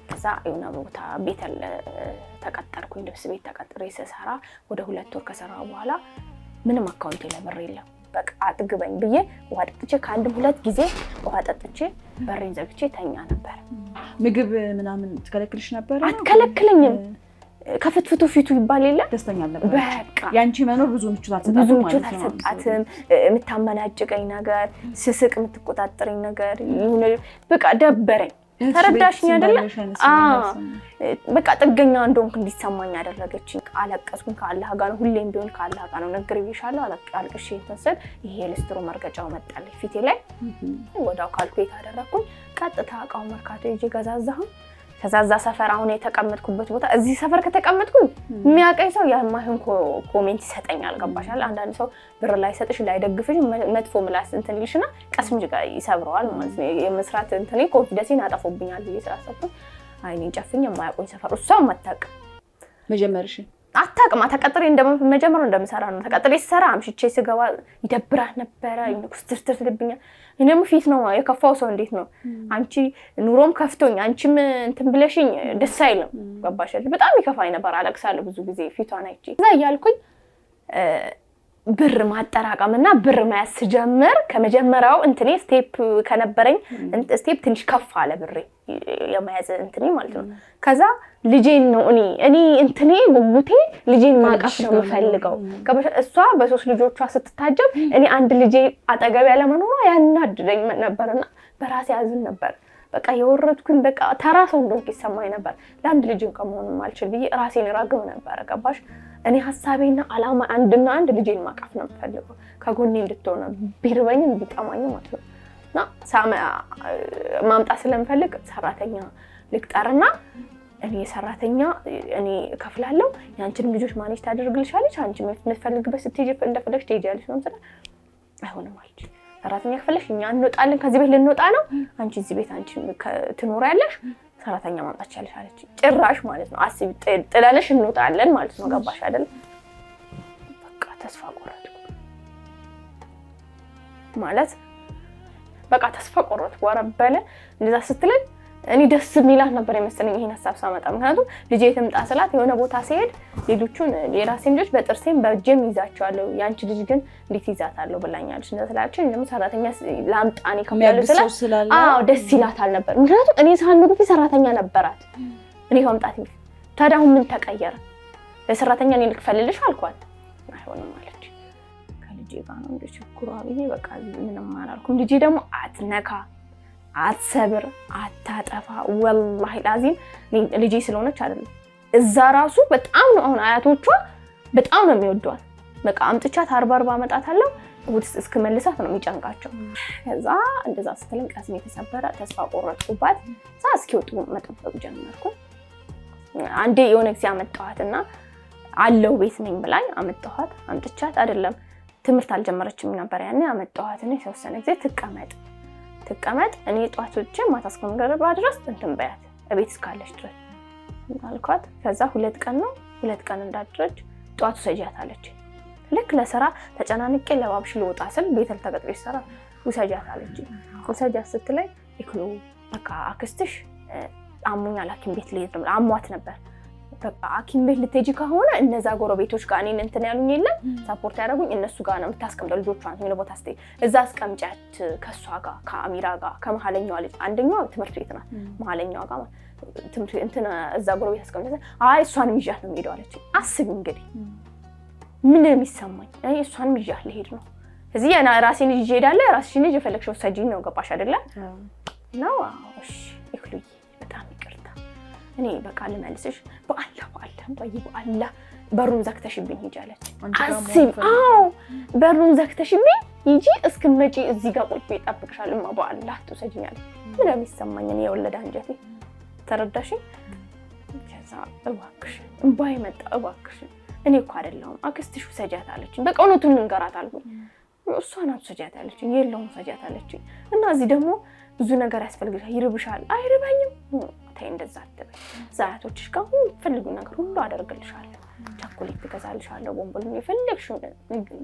ከዛ የሆነ ቦታ ቤት ተቀጠርኩኝ። ልብስ ቤት ተቀጥሬ ስሰራ ወደ 2 ወር ከሰራው በኋላ ምንም አካውንት ለብር የለም። በቃ አጥግበኝ ብዬ ውሃ ጠጥቼ ከአንድም 2 ጊዜ ውሃ ጠጥቼ በሬን ዘግቼ ተኛ ነበር። ምግብ ምናምን ትከለክልሽ ነበር? አትከለክለኝም። ከፍትፍቱ ፊቱ ይባል የለ ደስተኛ ነበር። በቃ ያንቺ መኖር ብዙ ምቾት አልሰጣትም። የምታመናጭቀኝ ነገር ስስቅ የምትቆጣጠረኝ ነገር ይሁን በቃ ደበረኝ። ተረዳሽኝ አይደለ? በቃ ጥገኛ እንደሆንኩ እንዲሰማኝ ያደረገችኝ። አለቀስኩኝ። ከአላህ ጋር ነው ሁሌም ቢሆን ከአላህ ጋር ነው ነግሬሻለሁ። አልቅሼ ተንሰል ይሄ ልስትሮ መርገጫው መጣልኝ ፊቴ ላይ። ወዳው ካልኩሌት አደረኩኝ። ቀጥታ እቃው መርካቶ ይዤ ገዛዛሁ። ከዛዛ ሰፈር አሁን የተቀመጥኩበት ቦታ እዚህ ሰፈር ከተቀመጥኩኝ የሚያቀኝ ሰው የማይሆን ኮሜንት ይሰጠኛል። ገባሻል? አንዳንድ ሰው ብር ላይ ሰጥሽ ላይ ደግፍሽ መጥፎ ምላስ እንትን ይልሽና ቀስም ጋር ይሰብረዋል ማለት ነው። የመስራት እንትኔ ኮንፊደንሴን አጠፎብኛል ብዬ ስላሰብኩኝ አይኔን ጨፍኝ የማያቆኝ ሰፈር እሷው መታቅ መጀመርሽ አታቅማ ተቀጥሬ እንደመጀመሪያው እንደምሰራ ነው። ተቀጥሬ ስሰራ አምሽቼ ስገባ ይደብራት ነበረ። ይንኩስትርትር ልብኛል። እኔም ፊት ነው የከፋው ሰው እንዴት ነው አንቺ ኑሮም ከፍቶኝ አንቺም እንትን ብለሽኝ ደስ አይልም። ገባሽ? በጣም ይከፋኝ ነበር። አለቅሳለሁ ብዙ ጊዜ ፊቷን አይቼ። እዛ እያልኩኝ ብር ማጠራቀምና ብር መያዝ ስጀምር ከመጀመሪያው እንትኔ ስቴፕ ከነበረኝ ስቴፕ ትንሽ ከፍ አለ ብሬ የመያዝ እንትኔ ማለት ነው። ከዛ ልጄን ነው እኔ እንትኔ ጉጉቴ ልጄን ማቀፍ ነው የምፈልገው። እሷ በሶስት ልጆቿ ስትታጀብ እኔ አንድ ልጄ አጠገብ ያለ መኖሯ ያናድደኝ ነበርና በራሴ ያዝን ነበር። በቃ የወረድኩኝ በቃ ተራሰው እንደሆንኩ ይሰማኝ ነበር። ለአንድ ልጅን ከመሆኑ ማልችል ብዬ ራሴን ራግም ነበር። ገባሽ? እኔ ሐሳቤና አላማ አንድና አንድ ልጄን ማቀፍ ነው የምፈልገው። ከጎኔ እንድትሆን ቢርበኝም ቢጠማኝም ማለት ነው። እና ማምጣት ስለምፈልግ ሰራተኛ ልቅጠርና እኔ ሰራተኛ እኔ እከፍላለሁ፣ ያንቺን ልጆች ማኔጅ ታደርግልሻለች፣ አንቺ የምትፈልግበት ስትሄጂ እንደፈለግሽ ትሄጃለሽ ነው ማለት አይሆንም አለች። ሰራተኛ ከፈለሽ እኛ እንወጣለን፣ ከዚህ ቤት ልንወጣ ነው፣ አንቺ እዚህ ቤት አንቺ ትኖሪያለሽ፣ ሰራተኛ ማምጣት ቻለሽ አለች። ጭራሽ ማለት ነው አስቢ፣ ጥለንሽ እንወጣለን ማለት ነው። ገባሽ አይደል? በቃ ተስፋ ቆረጥኩ ማለት በቃ ተስፋ ቆረጥኩ። ወረበለ እንደዛ ስትለኝ እኔ ደስ የሚላት ነበር የመሰለኝ ይሄን ሐሳብ ሳመጣ። ምክንያቱም ልጄ ትምጣ ስላት የሆነ ቦታ ሲሄድ ሌሎቹን የራሴን ልጆች በጥርሴም በእጄም ይዛቸዋለሁ፣ ያንቺ ልጅ ግን እንዴት ይዛታለሁ ብላኛለች። እንደተላችሁ ደግሞ ሰራተኛ ላምጣኔ ከመያሉ ስላት አዎ ደስ ይላታል ነበር። ምክንያቱም እኔ ሳልኖር ቢሆን ሰራተኛ ነበራት እኔ ከመምጣት ይልቅ። ታዲያ አሁን ምን ተቀየረ? ለሰራተኛ እኔ ልክፈልልሽ አልኳት። አይሆንም አለች። ከልጄ ጋር ነው እንደ ችግሯ ብዬ በቃ ምንም አላልኩም። ልጄ ደግሞ አትነካ አትሰብር አታጠፋ ወላሂ ላዚም ልጄ ስለሆነች አይደለም። እዛ ራሱ በጣም ነው አሁን አያቶቿ በጣም ነው የሚወዷት። በቃ አምጥቻት 40 አመጣታለሁ ወድስ እስከመልሳት ነው የሚጨንቃቸው። ከዛ እንደዛ ስትለኝ ቀስሜ ተሰበረ፣ ተስፋ ቆረጥኩባት። እስኪወጡ መጠበቅ ጀመርኩ። አንዴ የሆነ ጊዜ አመጣኋትና አለው ቤት ነኝ ብላኝ አመጣኋት። አምጥቻት አይደለም ትምህርት አልጀመረችም ነበር ያኔ። አመጣኋትና የተወሰነ ጊዜ ትቀመጥ እኔ ጧቶቼ ማታ እስከምገባ ድረስ እንትን በያት እቤት እስካለች ድረስ አልኳት። ከዛ 2 ቀን እንዳደረች ጧቱ ሰጃት አለች። ልክ ለስራ ተጨናንቄ ለባብሽ ልወጣ ስል ቤተል ተቀጥሬ ሰራ ውሰጃት አለች። ውሰጃት ስትለኝ ይክሉ በቃ አክስትሽ አሞኛል ሐኪም ቤት ልሄድ ነው አሟት ነበር። በቃ ሐኪም ቤት ልትሄጂ ከሆነ እነዛ ጎረቤቶች ጋር እኔን እንትን ያሉኝ የለም ሰፖርት ያደረጉኝ እነሱ ጋር ነው የምታስቀምጠው ልጆቿን ምን ቦታ ስትይ እዛ አስቀምጫት ከሷ ጋር ከአሚራ ጋር ከመሐለኛዋ ልጅ አንደኛዋ ትምህርት ቤት ናት መሐለኛዋ ጋር ትምህርት እንትን እዛ ጎረቤት አስቀምጫት አይ እሷንም ይዣት ነው የምሄደው አለች። አስቢ እንግዲህ ምን የሚሰማኝ እኔ እሷንም ይዣት ልሄድ ነው እዚህ ያና ራሴን ይዤ እሄዳለሁ። ራስሽን ይዤ ፈለግሽው ሰጂኝ ነው ገባሽ አይደለ ነው? እሺ ይክሉይ በጣም ይቅርታ እኔ በቃ ልመልስሽ በአላህ በአላህ በሩን ዘግተሽብኝ ሂጂ አለች። አስቢ አዎ በሩን ዘግተሽብኝ ሂጂ እስክመጪ እዚህ ጋር ቁጭ ብዬ እጠብቅሻለሁ በአላህ ትሰጂኛለሽ። ምን የሚሰማኝ እኔ የወለደ አንጀቴ ተረዳሽኝ? ከዛ እባክሽ እንባይ መጣ። እባክሽ እኔ እኮ አይደለሁም አክስትሽ ሰጃት አለች። በቃ እውነቱን እንገራት አልኩኝ። እሷ ናት ሰጃት አለች የለውም ሰጃት አለች። እና እዚህ ደግሞ ብዙ ነገር ያስፈልግሻል ይርብሻል። አይርበኝም ተይ እንደዛ አትበይ። ዛያቶችሽ ጋር ፈልጉ ነገር ሁሉ አደርግልሻለሁ። ቸኮሌት ትገዛልሻለሁ ቦምቦልም የፈለግሽው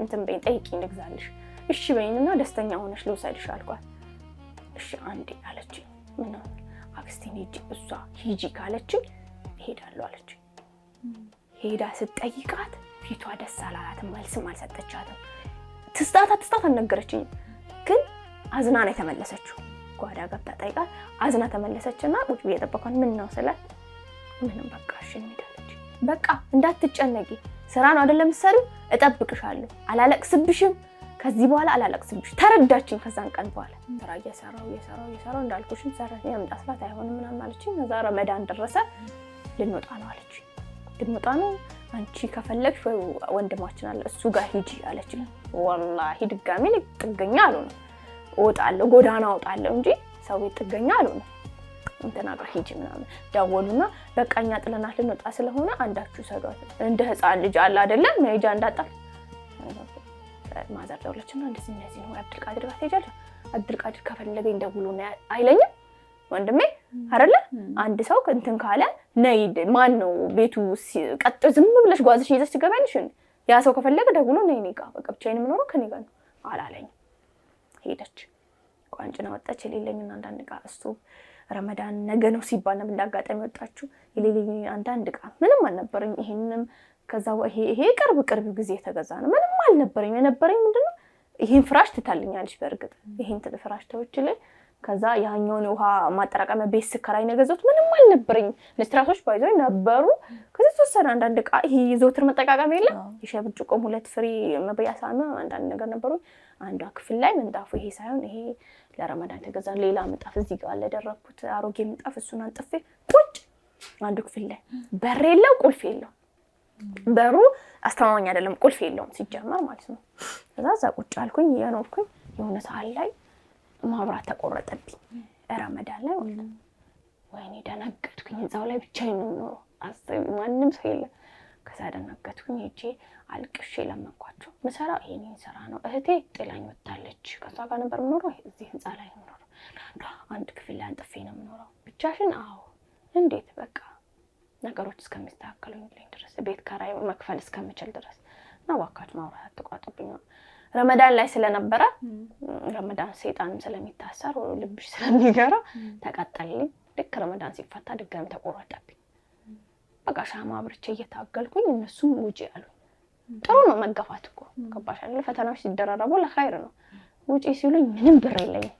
እንትን በይ ጠይቂኝ ልግዛልሽ። እሺ በይኝና ደስተኛ ሆነሽ ልውሰድሽ አልኳት። እሺ አንዴ አለችኝ። ምን አክስቴን እሷ ሂጂ ካለችኝ እሄዳለሁ አለችኝ። ሄዳ ስትጠይቃት ፊቷ ደስ አላላትም፣ መልስም አልሰጠቻትም። ትስጣት አልነገረችኝም፣ ግን አዝና ነው የተመለሰችው። ጓዳ ገብታ ጠይቃት አዝና ተመለሰችና ቁጭ ብዬ ጠበኳት። ምን ነው ስላት ምንም በቃ እሺ እንሄዳለች። በቃ እንዳትጨነቂ ስራ ነው አይደለም የምትሰሪው እጠብቅሻለሁ፣ አላለቅስብሽም፣ ከዚህ በኋላ አላለቅስብሽ። ተረዳችኝ። ከዛን ቀን በኋላ ስራ እየሰራው እንዳልኩሽም ሰራተኛ አምጣስላት አይሆንም ምናምን አለችኝ። ከዛ ረመዳን ደረሰ። ልንወጣ ነው አለች። ልንወጣ ነው አንቺ ከፈለግሽ ወንድማችን አለ እሱ ጋር ሂጂ አለች። ወላሂ ድጋሚ ጥገኛ አልሆነም። እወጣለሁ ጎዳና እወጣለሁ እንጂ ሰው ቤት ጥገኛ አልሆነም። እንትና ጋር ሂጂ ምናምን ደወሉና በቃኛ ጥለናት ልንወጣ ስለሆነ አንዳችሁ ሰዷት እንደ ህፃን ልጅ አለ አይደለም መሄጃ እንዳጣል ማዘር ደውለችና እንደዚህ ነው አብዱልቃድር ጋር ትሄጃለሽ። አብዱልቃድር ከፈለገኝ ደውሎ ነው አይለኝም ወንድሜ አይደለ? አንድ ሰው እንትን ካለ ነይ ማን ነው ቤቱ ቀጥ ዝም ብለሽ ጓዝሽ ይዘሽ ትገባለሽ። ያ ሰው ከፈለገ ደውሎ ነይ እኔ ጋር በቃ ብቻዬን የምኖረው ከኔ ጋር ነው አላለኝ። ሄደች ቋንጭና ወጣች። የሌለኝና አንዳንድ ዕቃ እሱ ረመዳን ነገ ነው ሲባል ነው እንዳጋጣሚ ወጣችሁ። የሌለኝ አንዳንድ ዕቃ ምንም አልነበረኝ። ይሄንም ከዛው ይሄ ቅርብ ጊዜ የተገዛ ነው ምንም አልነበረኝ የነበረኝ ምንድነው ይሄን ፍራሽ ትታልኛለሽ በርግጥ ይሄን ፍራሽ ተወችልኝ ከዛ ያኛውን ውሃ ማጠራቀሚያ ቤት ስከራይ ነው የገዛሁት ምንም አልነበረኝ ለስትራሶች ባይዘው ነበሩ ከዛ ተወሰነ አንዳንድ ዕቃ ይሄ ዘውትር መጠቃቀም የለም የሻይ ብርጭቆም ሁለት ፍሬ መብያ ሳህን አንዳንድ ነገር ነበሩ አንዷ ክፍል ላይ ምንጣፉ ይሄ ሳይሆን ይሄ ለረመዳን ተገዛ ሌላ ምንጣፍ እዚህ ጋር ለደረኩት አሮጌ ምንጣፍ እሱን አንጥፌ ቁጭ አንዱ ክፍል ላይ በር የለው ቁልፍ የለው በሩ አስተማማኝ አይደለም ቁልፍ የለውም ሲጀመር ማለት ነው ከዛ ቁጭ አልኩኝ ያኖርኩኝ የሆነ ሰዓት ላይ ማብራት ተቆረጠብኝ ረመዳን ላይ ወይኔ ደነገጥኩኝ እዛው ላይ ብቻዬን ነው ማንንም ሰው የለም ከዛ ደነገጥኩኝ እጄ አልቅሼ ለመንኳቸው መሰራ ይሄን ሰራ ነው እህቴ ጥላኝ ወጣለች ከሷ ጋር ነበር የምኖረው እዚህ ህንጻ ላይ ነው አንድ ክፍል ላይ አንጥፌ ነው የምኖረው ብቻሽን አዎ እንዴት በቃ ነገሮች እስከሚስተካከሉኝ ድረስ ቤት ካራይ መክፈል እስከምችል ድረስ ነው ዋካች ማውራት ተቋጥብኝ ረመዳን ላይ ስለነበረ ረመዳን ሰይጣንም ስለሚታሰር ልብሽ ስለሚገራ ተቃጠልልኝ ልክ ረመዳን ሲፈታ ድጋሚ ተቆረጠብኝ በቃ ሻማ አብርቼ እየታገልኩኝ እነሱም ውጪ አሉ ጥሩ ነው መገፋት እኮ ከባሽ አይደል ፈተናዎች ሲደራረቡ ለኸይር ነው ውጪ ሲሉኝ ምንም ብር የለኝም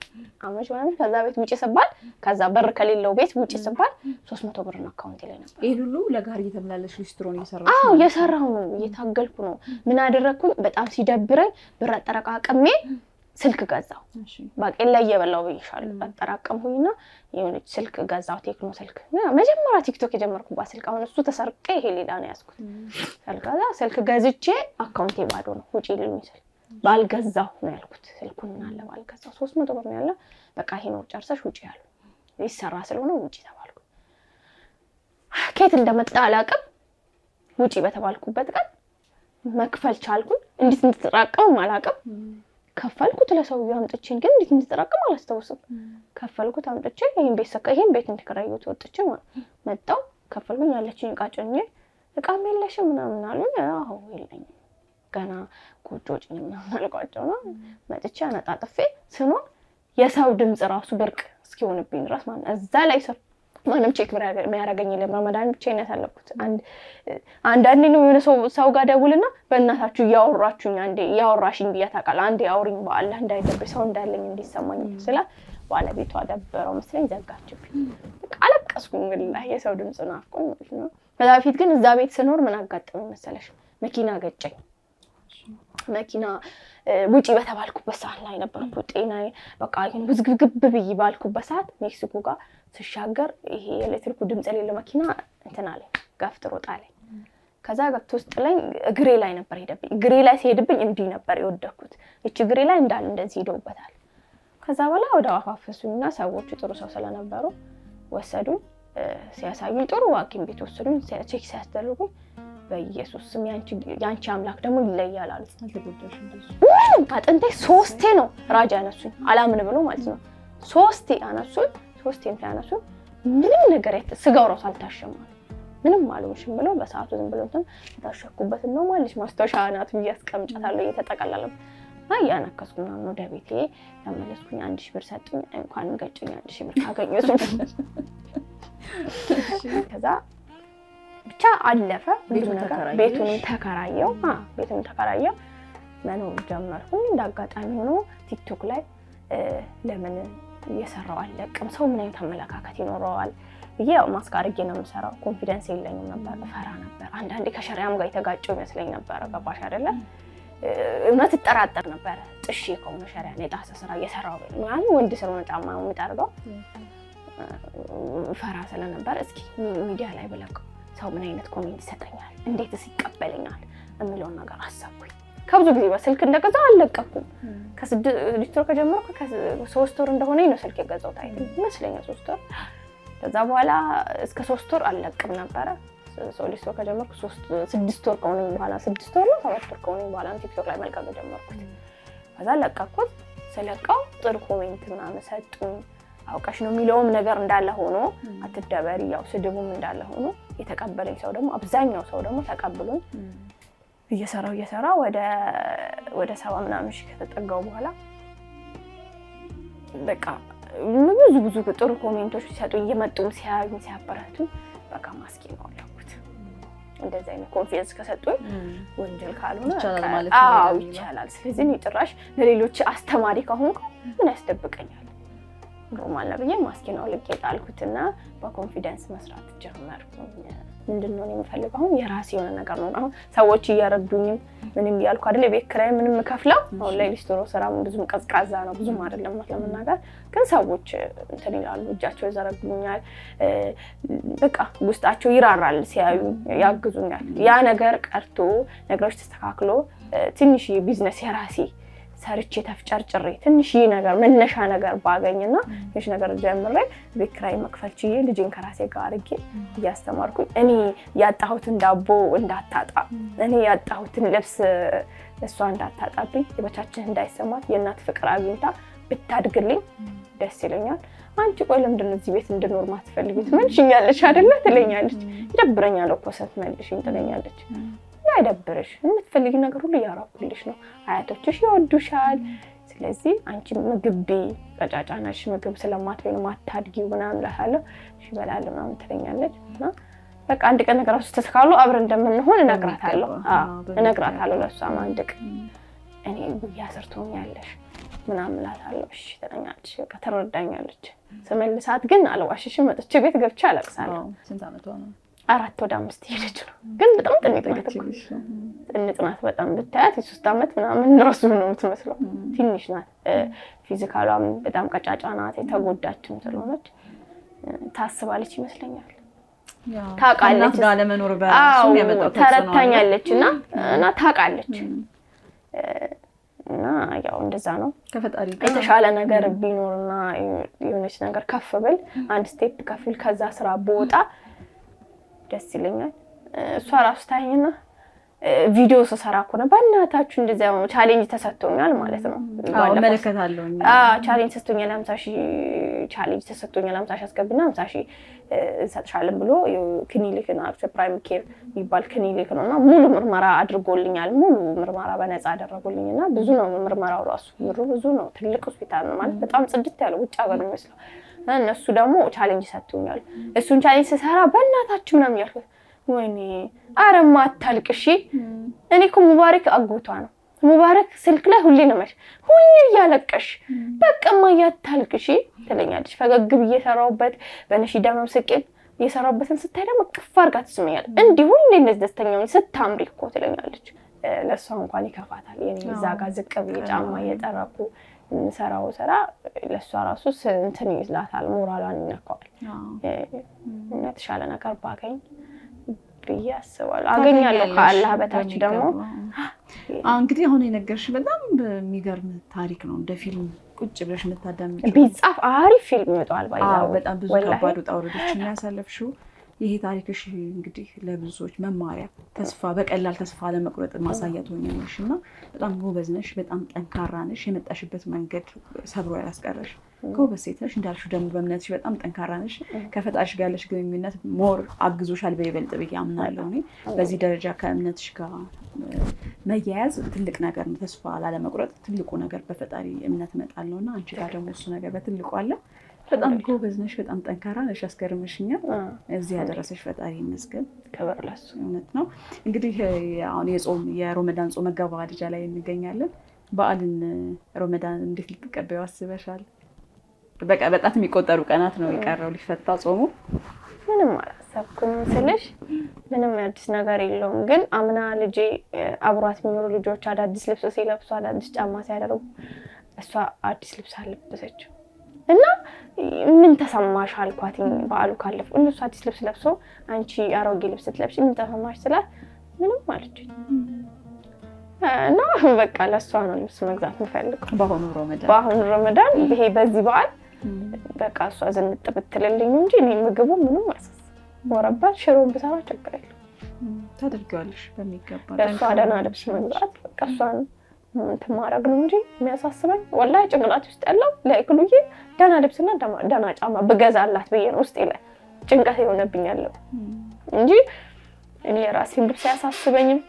አመሽ ማለት ከዛ ቤት ውጪ ሰባል ከዛ በር ከሌለው ቤት ውጪ ሰባል 300 ብር ነው አካውንቴ ላይ ነበር ይሄ ሁሉ ለጋር እየተመላለሽ ሊስትሮን እየሰራሽ አዎ እየሰራሁ ነው እየታገልኩ ነው ምን አደረኩኝ በጣም ሲደብረኝ ብር አጠራቃቀሜ ስልክ ገዛው ባቄላ እየበላው በይሻለሁ አጠራቀምኩኝና የሆነች ስልክ ገዛው ቴክኖ ስልክ መጀመሪያ ቲክቶክ የጀመርኩባት ስልክ አሁን እሱ ተሰርቀ ይሄ ሌላ ነው ያስኩት ስልክ ገዝቼ አካውንቴ ባዶ ነው ውጪ ልሉኝ ስል ባልገዛው ነው ያልኩት ስልኩን እና ለባልገዛው 300 ብር ነው ያለ በቃ ይሄ ነው ጨርሰሽ ውጪ ያሉ ይሰራ ስለሆነ ውጪ ተባልኩ ከየት እንደመጣ አላቀም ውጪ በተባልኩበት ቀን መክፈል ቻልኩ እንዴት እንድትራቀም አላቀም ከፈልኩት ለሰውዬው አምጥቼን ግን እንዴት እንድትራቀም አላስተውስም ከፈልኩት አምጥቼ ይሄን ቤት እንድከራዩት ወጥቼ መጣው ከፈልኩኝ ያለችኝ ቃጨኝ እቃም የለሽም ምናምን አሉኝ አዎ የለኝም ገና ጎጆጭኝ ምናምን አልቋጨው ነው መጥቼ አነጣጥፌ ስኖር የሰው ድምጽ ራሱ ብርቅ እስኪሆንብኝ ድረስ ማለት እዛ ላይ ማንም ቼክ የሚያረጋኝ ለረመዳን ብቻ ነው ያሳለፍኩት አንዳንዴ ነው የሆነ ሰው ጋር ደውልና በእናታችሁ ያወራችሁኝ አንዴ ያወራሽኝ ቢያታቃል አንዴ ያወሪኝ በአላህ እንዳይደብር ሰው እንዳለኝ እንዲሰማኝ ስላ ባለቤቷ ደበረው መስለኝ ዘጋችብኝ አለቀስኩኝ ወላሂ የሰው ድምጽ ናፍቆኝ ነው ከዛ በፊት ግን እዛ ቤት ስኖር ምን አጋጠመኝ መሰለሽ መኪና ገጨኝ መኪና ውጪ በተባልኩበት ሰዓት ላይ ነበርኩ ጤናዬ በቃ ይሄን ውዝግብግብ ብይ ባልኩበት ሰዓት ሜክሲኮ ጋር ሲሻገር ይሄ ኤሌክትሪኩ ድምጽ የሌለው መኪና እንትን አለ ጋፍጥሮ ጣለኝ ከዛ ገብቶ ውስጥ ላይ እግሬ ላይ ነበር ሄደብኝ እግሬ ላይ ሲሄድብኝ እንዲህ ነበር የወደኩት እቺ እግሬ ላይ እንዳል እንደዚህ ሄዶበታል ከዛ በኋላ ወደ አፋፈሱኝና ሰዎቹ ጥሩ ሰው ስለነበሩ ወሰዱኝ ሲያሳዩኝ ጥሩ ሐኪም ቤት ወሰዱኝ ቼክ ሲያስደርጉኝ በኢየሱስ ስም ያንቺ አምላክ ደግሞ ይለያል አሉ አጥንቴ 3 ነው ራጃ ያነሱኝ አላምን ብሎ ማለት ነው 3 ያነሱኝ 3 ያነሱኝ ምንም ነገር ስጋው ራስ አልታሸም ምንም አልሆንሽም ብሎ በሰዓቱ ዝም ብሎ ታሸኩበት ነው ማለት ማስተሻ ናት ያስቀምጫታለሁ እየተጠቀለለ ያነከስኩና ነው ደቤቴ ተመለስኩኝ 1000 ብር ሰጡኝ እንኳን ገጨኝ 1000 ብር ካገኘሁት ከዛ ብቻ አለፈ ቤቱን ተከራየው መኖር ጀመርኩኝ እንዳጋጣሚ ሆኖ ቲክቶክ ላይ ለምን እየሰራው አለቅም ሰው ምን አይነት አመለካከት ይኖረዋል ይሄው ማስካርጌ ነው የምሰራው ኮንፊደንስ የለኝም ነበር ፈራ ነበር አንዳንዴ ከሸሪዓም ጋር የተጋጨው ይመስለኝ ነበር ገባሽ አይደለ እውነት ተጠራጠር ነበር ጥሺ ከሆነ ሸሪዓ የጣሰ ስራ እየሰራው ማለት ወንድ ስለሆነ ጫማ የሚጣርገው ፈራ ስለነበር እስኪ ሚዲያ ላይ ብለቀው ሰው ምን አይነት ኮሜንት ይሰጠኛል እንዴትስ ይቀበለኛል እምለው ነገር አሰብኩኝ ከብዙ ጊዜ በስልክ እንደገዛው አልለቀኩም ከ6 ከጀመርኩ ከ3 ወር እንደሆነ ነው ስልክ የገዛው ታይት መስለኛል 3 ወር ከዛ በኋላ እስከ 3 ወር አልለቅም ነበር ሶሊስቶ ከጀመርኩ 6 ወር ከሆነ በኋላ 6 ወር ነው 7 ወር ከሆነ በኋላ ቲክቶክ ላይ መልቀቅ ጀመርኩት ከዛ ለቀቅኩት ስለቀው ጥሩ ኮሜንት ምናምን ሰጡኝ አውቃሽ ነው የሚለውም ነገር እንዳለ ሆኖ አትደበሪ ያው ስድቡም እንዳለ ሆኖ የተቀበለኝ ሰው ደግሞ አብዛኛው ሰው ደግሞ ተቀብሎኝ እየሰራ ወደ 70 ምናምን ሺህ ከተጠጋው በኋላ በቃ ብዙ ጥሩ ኮሜንቶች ሲሰጡ እየመጡ ሲያዩኝ ሲያበረቱ በቃ ማስኪ ነው አልኩት እንደዚህ አይነት ኮንፊደንስ ከሰጡኝ ወንጀል ካልሆነ ይቻላል ማለት ነው። ነው። ይቻላል። ስለዚህ እኔ ጭራሽ ለሌሎች አስተማሪ ከሆንኩ ምን ያስደብቀኛል? ኖርማል ነው ብዬ ማስኪናው ልቄ ጣልኩትና በኮንፊደንስ መስራት ጀመርኩ። ምንድነው የምፈልገው አሁን የራሴ የሆነ ነገር ነው። አሁን ሰዎች እያረዱኝም ምንም ያልኩ አይደል የቤት ኪራይ ምንም ከፍለው አሁን ላይ ሊስትሮ ስራም ብዙም ቀዝቃዛ ነው ብዙም አይደለም ለመናገር ግን ሰዎች እንትን ይላሉ እጃቸው ይዘረጉኛል በቃ ውስጣቸው ይራራል ሲያዩ ያግዙኛል። ያ ነገር ቀርቶ ነገሮች ተስተካክሎ ትንሽ ቢዝነስ የራሴ ሰርቼ ተፍጨርጭሬ ትንሽ ነገር መነሻ ነገር ባገኝና ትንሽ ነገር ጀምሬ ቤት ኪራይ መክፈል ችዬ ልጄን ከራሴ ጋር አድርጌ እያስተማርኩኝ እኔ ያጣሁትን ዳቦ እንዳታጣ እኔ ያጣሁትን ልብስ እሷ እንዳታጣብኝ የበቻችን እንዳይሰማት የእናት ፍቅር አግኝታ ብታድግልኝ ደስ ይለኛል። አንቺ ቆይ ለምንድን ነው እዚህ ቤት እንድኖር ማትፈልጊት? መልሽኛለሽ አይደለ ትለኛለች። ይደብረኛል እኮ ስትመልሽኝ ትለኛለች። አይደብርሽ የምትፈልጊ ነገር ሁሉ ያራኩልሽ ነው። አያቶችሽ ይወዱሻል። ስለዚህ አንቺ ምግብ ቀጫጫ ነሽ ምግብ ስለማትበይ ነው ማታድጊው ምናምን እላታለሁ። እሺ እበላለሁ ምናምን ትለኛለች እና በቃ አንድ ቀን ነገራሱ ተስተካክሎ አብረን እንደምንሆን እነግራታለሁ። እነግራታለሁ ለሷም አንድ ቀን እኔ ያሰርቶኛለሽ ምናምን እላታለሁ። እሺ ትለኛለች። በቃ ትረዳኛለች። ስመልሳት ግን አልዋሽሽም መጥቼ ቤት ገብቼ አለቅሳለሁ። ስንት ዓመቷ ነው? 4 ወደ 5 ሄደች ነው። ግን በጣም ጥንት ናት። በጣም ብታያት የ3 ዓመት ምናምን ራሱ ነው የምትመስለው። ትንሽ ናት። ፊዚካሏም በጣም ቀጫጫ ናት። የተጎዳችም ስለሆነች ታስባለች ይመስለኛል። ታውቃለች ጋር ለመኖር በራሱ ያመጣው ተረታኛለችና ታውቃለች እና ያው እንደዛ ነው። ከፈጣሪ የተሻለ ነገር ቢኖርና የሆነች ነገር ከፍ ብል አንድ ስቴፕ ከፍል ከዛ ስራ በወጣ ደስ ይለኛል። እሷ ራሱ ታይኝና ቪዲዮ ሰራ ኮነ በእናታችሁ እንደዛ ቻሌንጅ ተሰጥቶኛል ማለት ነው። መለከታለሁ ቻሌንጅ ተሰጥቶኛል 50,000 ቻሌንጅ ተሰጥቶኛል 50,000 አስገብና 50,000 እንሰጥሻለን ብሎ ክሊኒክና ፕራይም ኬር የሚባል ክሊኒክ ነውና ሙሉ ምርመራ አድርጎልኛል። ሙሉ ምርመራ በነፃ አደረጉልኝና ብዙ ነው ምርመራው ራሱ ብዙ ነው። ትልቅ ሆስፒታል ነው ማለት በጣም ጽድት ያለ ውጭ ሀገር ነው የሚመስለው። እነሱ ደግሞ ቻሌንጅ ሰጥቶኛል። እሱን ቻሌንጅ ሰራ በእናታችሁ ምናምን ያልኩት ወይኔ አረማ አታልቅሺ። እኔ እኮ ሙባረክ አጎቷ ነው። ሙባረክ ስልክ ላይ ሁሌ ነው ማለት ሁሌ ያለቀሽ በቃማ ያታልቅሺ ትለኛለች። ፈገግ ብዬ ሰራውበት በነሺዳ መምስቄን የሰራበትን ስታይ ደግሞ ቅፍ አድርጋ ትስመኛለች። እንዲህ ሁሌ እንደዚህ ደስተኛ ነኝ ስታምሪ እኮ ትለኛለች። ለሷ እንኳን ይከፋታል። የኔ እዛ ጋር ዝቅ ብዬ ጫማ እየጠረኩ ሰራው ሰራ ለሷ ራሱ እንትን ይላታል። ሞራሏን ይነካዋል። የተሻለ ነገር ባገኝ ብዬ አስባለሁ። አገኛለሁ ከአላህ በታች ደግሞ እንግዲህ አሁን የነገርሽ በጣም የሚገርም ታሪክ ነው። እንደ ፊልም ቁጭ ብለሽ የምታዳምጪው ቢጻፍ አሪፍ ፊልም ይወጣል። ባይዛው በጣም ብዙ ከባድ ውጣ ውረዶችን ያሳለፍሽው ይሄ ታሪክሽ እንግዲህ ለብዙ ሰዎች መማሪያ ተስፋ በቀላል ተስፋ ለመቁረጥ ማሳያ ትሆኛለሽና በጣም ጎበዝ ነሽ። በጣም ጠንካራ ነሽ። የመጣሽበት መንገድ ሰብሮ ያላስቀረሽ ጎበዝ ሴት ነሽ። እንዳልሽው ደግሞ በእምነትሽ በጣም ጠንካራ ነሽ። ከፈጣሪሽ ጋር ያለሽ ግንኙነት ሞር አግዞሻል በይበልጥ ብዬ አምናለሁ። እኔ በዚህ ደረጃ ከእምነትሽ ጋር መያያዝ ትልቅ ነገር ነው። ተስፋ ላለመቁረጥ ትልቁ ነገር በፈጣሪ እምነት መጣል ነውና አንቺ ጋር ደግሞ እሱ ነገር በትልቁ አለ። በጣም ጎበዝ ነሽ። በጣም ጠንካራ ነሽ። አስገርምሽኛል። እዚህ ያደረሰሽ ፈጣሪ ይመስገን። ክብር ለሱ። እውነት ነው። እንግዲህ አሁን የሮመዳን ጾም መገባደጃ ላይ እንገኛለን። በዓልን ሮመዳን እንዴት ልትቀበዩ አስበሻል? በቃ በጣም የሚቆጠሩ ቀናት ነው የቀረው ሊፈታ ጾሙ። ምንም አላሰብኩም ስልሽ ምንም አዲስ ነገር የለውም። ግን አምና ልጄ አብሯት የሚኖሩ ልጆች አዳዲስ ልብስ ሲለብሱ አዳዲስ ጫማ ሲያደርጉ እሷ አዲስ ልብስ አለበሰችው እና ምን ተሰማሽ አልኳትኝ። በዓሉ ካለፈ እነሱ አዲስ ልብስ ለብሶ አንቺ አሮጌ ልብስ ትለብሺ ምን ተሰማሽ ስላት ምንም አለችኝ። እና በቃ ለሷ ነው ልብስ መግዛት የምፈልገው በአሁኑ ረመዳን ይሄ በዚህ በዓል በቃ እሷ ዝንጥ ብትልልኝ እንጂ እኔ ምግቡ ምንም አልሰስ ወረባት ሽሮን ብሰራ ችግር የለም ታደርጊዋለሽ በሚገባ። ለሷ ደህና ልብስ መግዛት በቃ እሷን ማድረግ ነው እንጂ የሚያሳስበኝ ወላሂ ጭንቅላት ውስጥ ያለው ለእክሉዬ ደህና ልብስና ደህና ጫማ ብገዛላት ብዬ ነው ውስጥ ይላል ጭንቀት የሆነብኝ ያለው እንጂ እኔ ራሴን ልብስ አያሳስበኝም።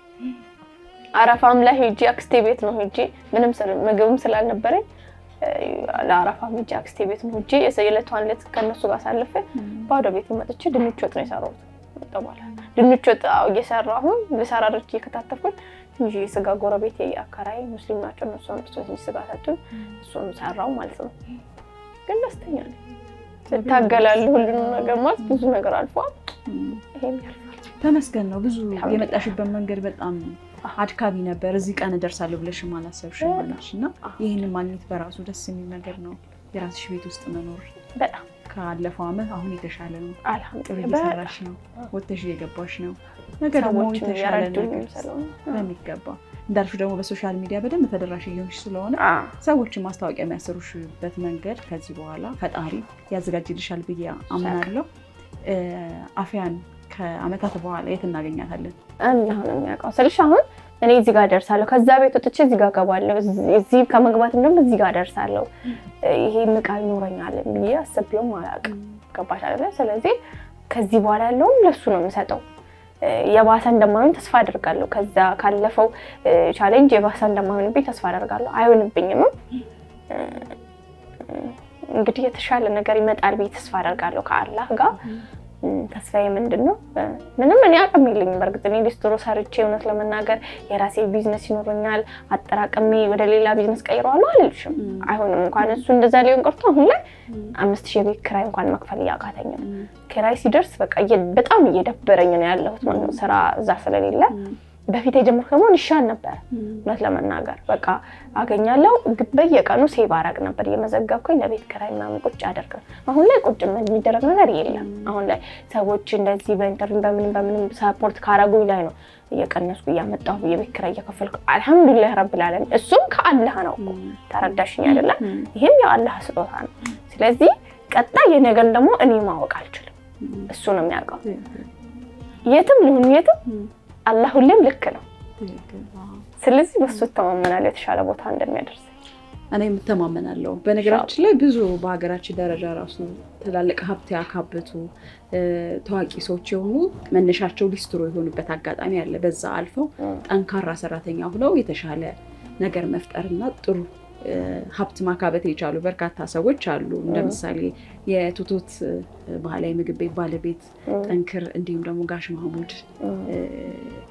አረፋም ላይ ሄጄ አክስቴ ቤት ነው ሄጄ ምንም ምግብም ስላልነበረኝ ለአረፋም ሄጄ አክስቴ ቤት ነው ሄጄ የዕለቷን ዕለት ከነሱ ጋር ሳልፈ ባዶ ቤት መጥቼ ድንች ወጥ ነው የሰራሁት። ተባለ ድንች ወጥ እየሰራሁ ለሰራሮች እየከታተፍኩኝ እንጂ ስጋ ጎረቤቴ አከራይ ሙስሊም ናቸው እነሱ አንስተው ስጋ ሰጡኝ እሱን ሰራው ማለት ነው ግን ደስተኛ ነኝ ታገላለሁ ሁሉንም ነገር ማለት ብዙ ነገር አልፏል ይሄም ያልፋል ተመስገን ነው ብዙ የመጣሽበት መንገድ በጣም አድካሚ ነበር እዚህ ቀን ደርሳለሁ ብለሽ ማላሰብሽ ማለሽና ይሄንን ማግኘት በራሱ ደስ የሚል ነገር ነው የራስሽ ቤት ውስጥ መኖር በጣም ካለፈው አመት አሁን የተሻለ ነው አልሐምዱሊላህ እየሰራሽ ነው ወጥተሽ እየገባሽ ነው ነገር ደግሞ የተሻለ ነው በሚገባ እንዳልሽ ደግሞ በሶሻል ሚዲያ በደንብ ተደራሽ እየሆንሽ ስለሆነ ሰዎችን ማስታወቂያ የሚያሰሩሽበት መንገድ ከዚህ በኋላ ፈጣሪ ያዘጋጅልሻል ብዬ አምናለሁ አፍያን ከአመታት በኋላ የት እናገኛታለን አላህ ነው የሚያውቀው ስለሽ አሁን እኔ እዚህ ጋር ደርሳለሁ ከዛ ቤት ወጥቼ እዚህ ጋር ገባለሁ እዚህ ከመግባት እንደም እዚህ ጋር ደርሳለሁ ይሄ ምቃይ ይኖረኛል ብዬ አስቤው አላውቅም ገባሽ አይደል ስለዚህ ከዚህ በኋላ ያለውም ለሱ ነው የምሰጠው የባሰ እንደማይሆን ተስፋ አደርጋለሁ ከዛ ካለፈው ቻሌንጅ የባሰ እንደማይሆንብኝ ተስፋ አደርጋለሁ አይሆንብኝም እንግዲህ የተሻለ ነገር ይመጣል ብዬ ተስፋ አደርጋለሁ ከአላህ ጋር ተስፋዬ ምንድነው ምንም እኔ አቅም የለኝም በርግጥ እኔ ሊስትሮ ሰርቼ እውነት ለመናገር የራሴ ቢዝነስ ይኖርኛል አጠራቅሜ ወደ ሌላ ቢዝነስ ቀይረዋለሁ አልልሽም አይሆንም እንኳን እሱ እንደዛ ሊሆን ቀርቶ አሁን ላይ 5000 ቤት ክራይ እንኳን መክፈል ያቃተኝ ነው ክራይ ሲደርስ በቃ በጣም እየደበረኝ ነው ያለሁት ማለት ነው ስራ እዛ ስለሌለ በፊት የጀመርኩ ደግሞ ይሻል ነበር እውነት ለመናገር በቃ አገኛለሁ በየቀኑ ሴቭ አደርግ ነበር የመዘገብኩኝ ለቤት ክራይ ምናምን ቁጭ አደርግ አሁን ላይ ቁጭ የሚደረግ ነገር የለም አሁን ላይ ሰዎች እንደዚህ በኢንተርኔት በምንም ሰፖርት ካረጉኝ ላይ ነው እየቀነስኩ እያመጣሁ የቤት ክራይ እየከፈልኩ አልহামዱሊላህ ረብል ዓለሚን እሱም ከአላህ ነው ተረዳሽኝ አይደለ ይሄም የአላህ ስጦታ ነው ስለዚህ ቀጣይ የነገር ደግሞ እኔ ማወቅ አልችልም እሱ ነው የሚያውቀው የትም ልሁን የትም አላህ ሁሌም ልክ ነው ስለዚህ በሱ ተማመናለሁ የተሻለ ቦታ እንደሚያደርስ እኔ የምተማመናለሁ በነገራችን ላይ ብዙ በሀገራችን ደረጃ ራሱ ትላልቅ ሀብት ያካበቱ ታዋቂ ሰዎች የሆኑ መነሻቸው ሊስትሮ የሆኑበት አጋጣሚ አለ በዛ አልፈው ጠንካራ ሰራተኛ ሆነው የተሻለ ነገር መፍጠርና ጥሩ ሀብት ማካበት የቻሉ በርካታ ሰዎች አሉ እንደምሳሌ የቱቱት ባህላዊ ምግብ ቤት ባለቤት ጠንክር እንዲሁም ደግሞ ጋሽ መሐሙድ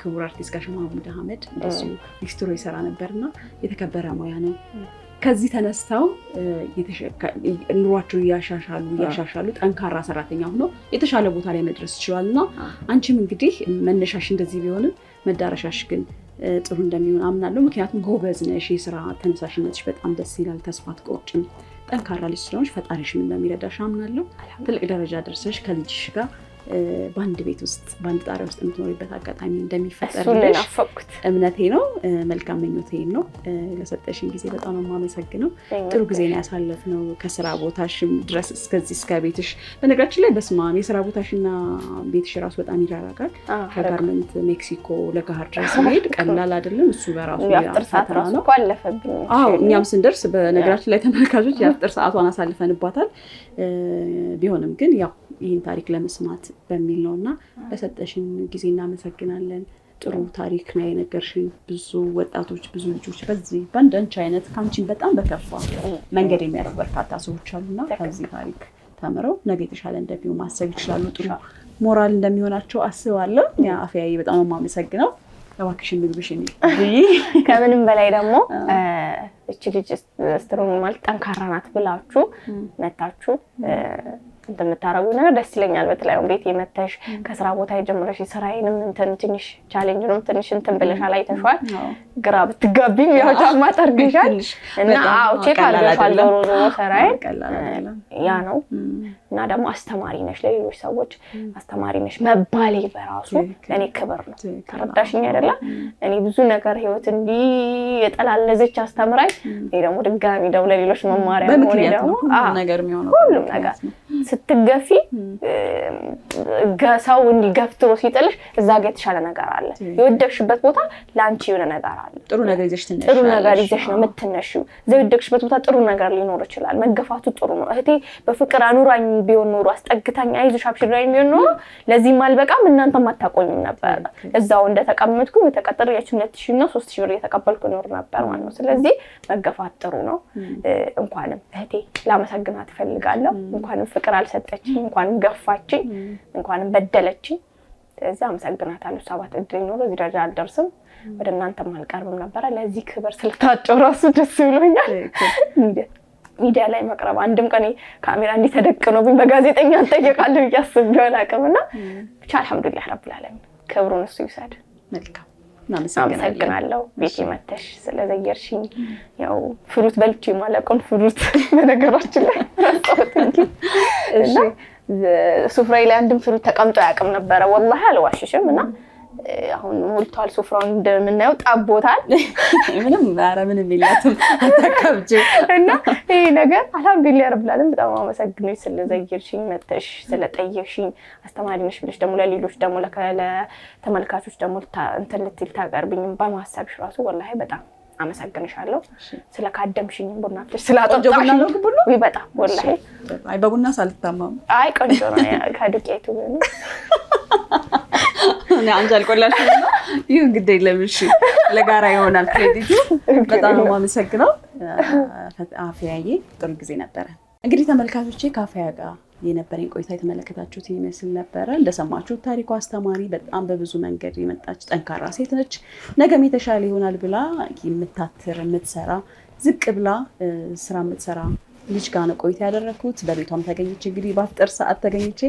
ክቡር አርቲስት ጋሽ መሐሙድ አህመድ እንደዚሁ ሊስትሮ ይሰራ ነበርና የተከበረ ሙያ ነው ከዚህ ተነስተው ኑሯቸውን ያሻሻሉ ጠንካራ ሰራተኛ ሆነው የተሻለ ቦታ ላይ መድረስ ይችላልና አንቺም እንግዲህ መነሻሽ እንደዚህ ቢሆንም መዳረሻሽ ግን ጥሩ እንደሚሆን አምናለሁ ምክንያቱም ጎበዝ ነሽ የሥራ ተነሳሽነትሽ በጣም ደስ ይላል ተስፋ አትቆርጭም ጠንካራ ልጅ ስለሆንሽ ፈጣሪሽም እንደሚረዳሽ አምናለሁ ትልቅ ደረጃ ደርሰሽ ከልጅሽ ጋር በአንድ ቤት ውስጥ በአንድ ጣሪያ ውስጥ የምትኖሪበት አጋጣሚ እንደሚፈጠርልሽ እምነቴ ነው መልካም ምኞቴ ነው ለሰጠሽኝ ጊዜ በጣም የማመሰግነው ጥሩ ጊዜ ነው ያሳለፍነው ከስራ ቦታሽም ድረስ እስከ ቤትሽ በነገራችን ላይ በስማም የስራ ቦታሽና ቤትሽ ራሱ በጣም ይራራቃል ከጋርመንት ሜክሲኮ ለጋር ድረስ መሄድ ቀላል አይደለም እሱ በራሱ የአፍጥር ሰዓት ራሱ አለፈብኝ እኛም ስንደርስ በነገራችን ላይ ተመልካቾች የአፍጥር ሰዓቷን አሳልፈንባታል ቢሆንም ግን ያው ይህን ታሪክ ለመስማት በሚል ነውና ለሰጠሽን ጊዜ እናመሰግናለን ጥሩ ታሪክ ነው የነገርሽን ብዙ ወጣቶች ብዙ ልጆች በዚህ ባንዳንች አይነት ካንቺን በጣም በከፋ መንገድ የሚያልፉ በርካታ ሰዎች አሉና ከዚህ ታሪክ ተምረው ነገ የተሻለ እንደሚሆን ማሰብ ይችላሉ ጥሩ ሞራል እንደሚሆናቸው አስባለሁ ያ አፍያዬ በጣም የማመሰግነው እባክሽን ምግብሽን ከምንም በላይ ደግሞ እቺ ልጅ ስትሮንግ ማለት ጠንካራ ናት ብላችሁ መታችሁ እንደምታረጉ ነገር ደስ ይለኛል በተለይ ቤት የመተሽ ከስራ ቦታ የጀመረሽ ስራዬንም ትንሽ ቻሌንጅ ነው ትንሽ ብለሻል አይተሽዋል ግራ ብትጋቢም ያው ጫማ ጠርገሻል እና ቼክ አድርገሻል ዶሮ ስራዬ ያ ነው እና ደግሞ አስተማሪ ነሽ ለሌሎች ሰዎች አስተማሪ ነሽ መባሌ በራሱ ለኔ ክብር ነው ተረዳሽኝ አይደለ እኔ ብዙ ነገር ህይወት እንዲ የጠላለዘች አስተምራይ እኔ ደግሞ ድጋሚ ደው ለሌሎች መማሪያ ሆነ ደግሞ ነገር የሚሆነው ሁሉም ነገር ስትገፊ ሰው እንዲገፍትሮ ሲጥልሽ እዛ ጋር የተሻለ ነገር አለ የወደቅሽበት ቦታ ላንቺ የሆነ ነገር አለ ጥሩ ነገር ይዘሽ ትነሽ ጥሩ ነገር ይዘሽ ነው የምትነሺው የወደቅሽበት ቦታ ጥሩ ነገር ሊኖር ይችላል መገፋቱ ጥሩ ነው እህቴ በፍቅር አኑራኝ ቢሆን ኖሮ አስጠግታኝ አይዞሽ አብሽራኝ ቢሆን ኖሮ ለዚህ ማልበቃም እናንተም አታቆኙም ነበር እዛው እንደተቀመጥኩ የተቀጠረ ያቺ 2000 እና 3000 ብር የተቀበልኩ ኖር ነበር ማለት ነው ስለዚህ መገፋት ጥሩ ነው እንኳንም እህቴ ላመሰግናት ፈልጋለሁ እንኳንም ፍቅር አልሰጠችኝ እንኳንም ገፋችኝ እንኳንም በደለችኝ ስለዚህ አመሰግናታለሁ። ሰባት እድል ኖሮ እዚህ ደረጃ አልደርስም፣ ወደ እናንተም አልቀርብም ነበር። ለዚህ ክብር ስለታጨው ራሱ ደስ ብሎኛል። ሚዲያ ላይ መቅረብ አንድም ቀን ካሜራ እንዲተደቅኖብኝ በጋዜጠኛ እንጠየቃለሁ እያስብኩ አላውቅምና ብቻ አልሐምዱሊላህ ረብል ዓለሚን ክብሩን እሱ ይውሰድ። መልካም አመሰግናለሁ። ቤቴ መተሽ ስለዘየርሽኝ ያው ፍሩት በልቼ ማለቀን ፍሩት በነገራችን ላይ እና ሱፍራዬ ላይ አንድም ፍሩት ተቀምጦ አያውቅም ነበረ ወላሂ አልዋሽሽም። እና አሁን ሞልቷል ሱፍራው እንደምናየው ጣቦታል። ምንም የላትም አታካብጂ። እና ይሄ ነገር አልሐምዱሊላህ ረብል ዓለሚን በጣም አመሰግናለሁ ስለዘየርሽኝ መተሽ ስለጠየቅሽኝ አስተማሪ ነሽ ብለሽ ደግሞ ለሌሎች ደግሞ ለተመልካቾች ደግሞ እንትን ልትል ታቀርብኝ በማሰብሽ ራሱ ወላሂ በጣም አመሰግንሻለሁ። ስለካደምሽኝ ቡና አፍልተሽ ስላጠጣሽኝ ወይ በጣም ወላሂ አይ በቡና ሳልታማም አይ ቆንጆ ነው ከዱቄቱ ነው እኔ አንጃል ቆላሽ ነው ይሄ እንግዲህ ለምሽ ለጋራ ይሆናል ክሬዲቱ። በጣም ነው የማመሰግነው አፍያዬ። ጥሩ ጊዜ ነበረ። እንግዲህ ተመልካቾቼ ከአፍያ ጋር የነበረኝ ቆይታ የተመለከታችሁት ይመስል ነበረ። እንደሰማችሁት ታሪኳ አስተማሪ፣ በጣም በብዙ መንገድ የመጣች ጠንካራ ሴት ነች። ነገም የተሻለ ይሆናል ብላ የምታትር የምትሰራ ዝቅ ብላ ስራ የምትሰራ ልጅ ጋር ነው ቆይታ ያደረኩት። በቤቷም ተገኝቼ እንግዲህ በአፍጠር ሰዓት ተገኝቼ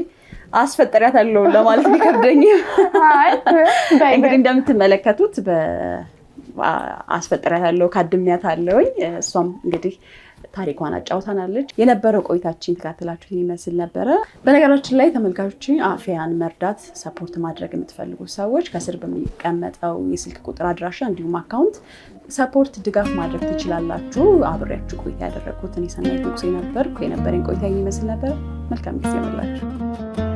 አስፈጥሪያታለሁ ለማለት ቢከብደኝ እንግዲህ እንደምትመለከቱት አስፈጥሪያታለሁ ካድሚያታለሁኝ። እሷም እንግዲህ ታሪኳን አጫውታናለች። የነበረው ቆይታችን ተከታተላችሁት ይመስል ነበረ። በነገራችን ላይ ተመልካቾች አፍያን መርዳት ሰፖርት ማድረግ የምትፈልጉ ሰዎች ከስር በሚቀመጠው የስልክ ቁጥር አድራሻ እንዲሁም አካውንት ሰፖርት ድጋፍ ማድረግ ትችላላችሁ። አብሬያችሁ ቆይታ ያደረኩት እኔ ሰናይት ንጉሴ ነበርኩ። የነበረኝ ቆይታ ይመስል ነበር። መልካም ጊዜ ይሁንላችሁ።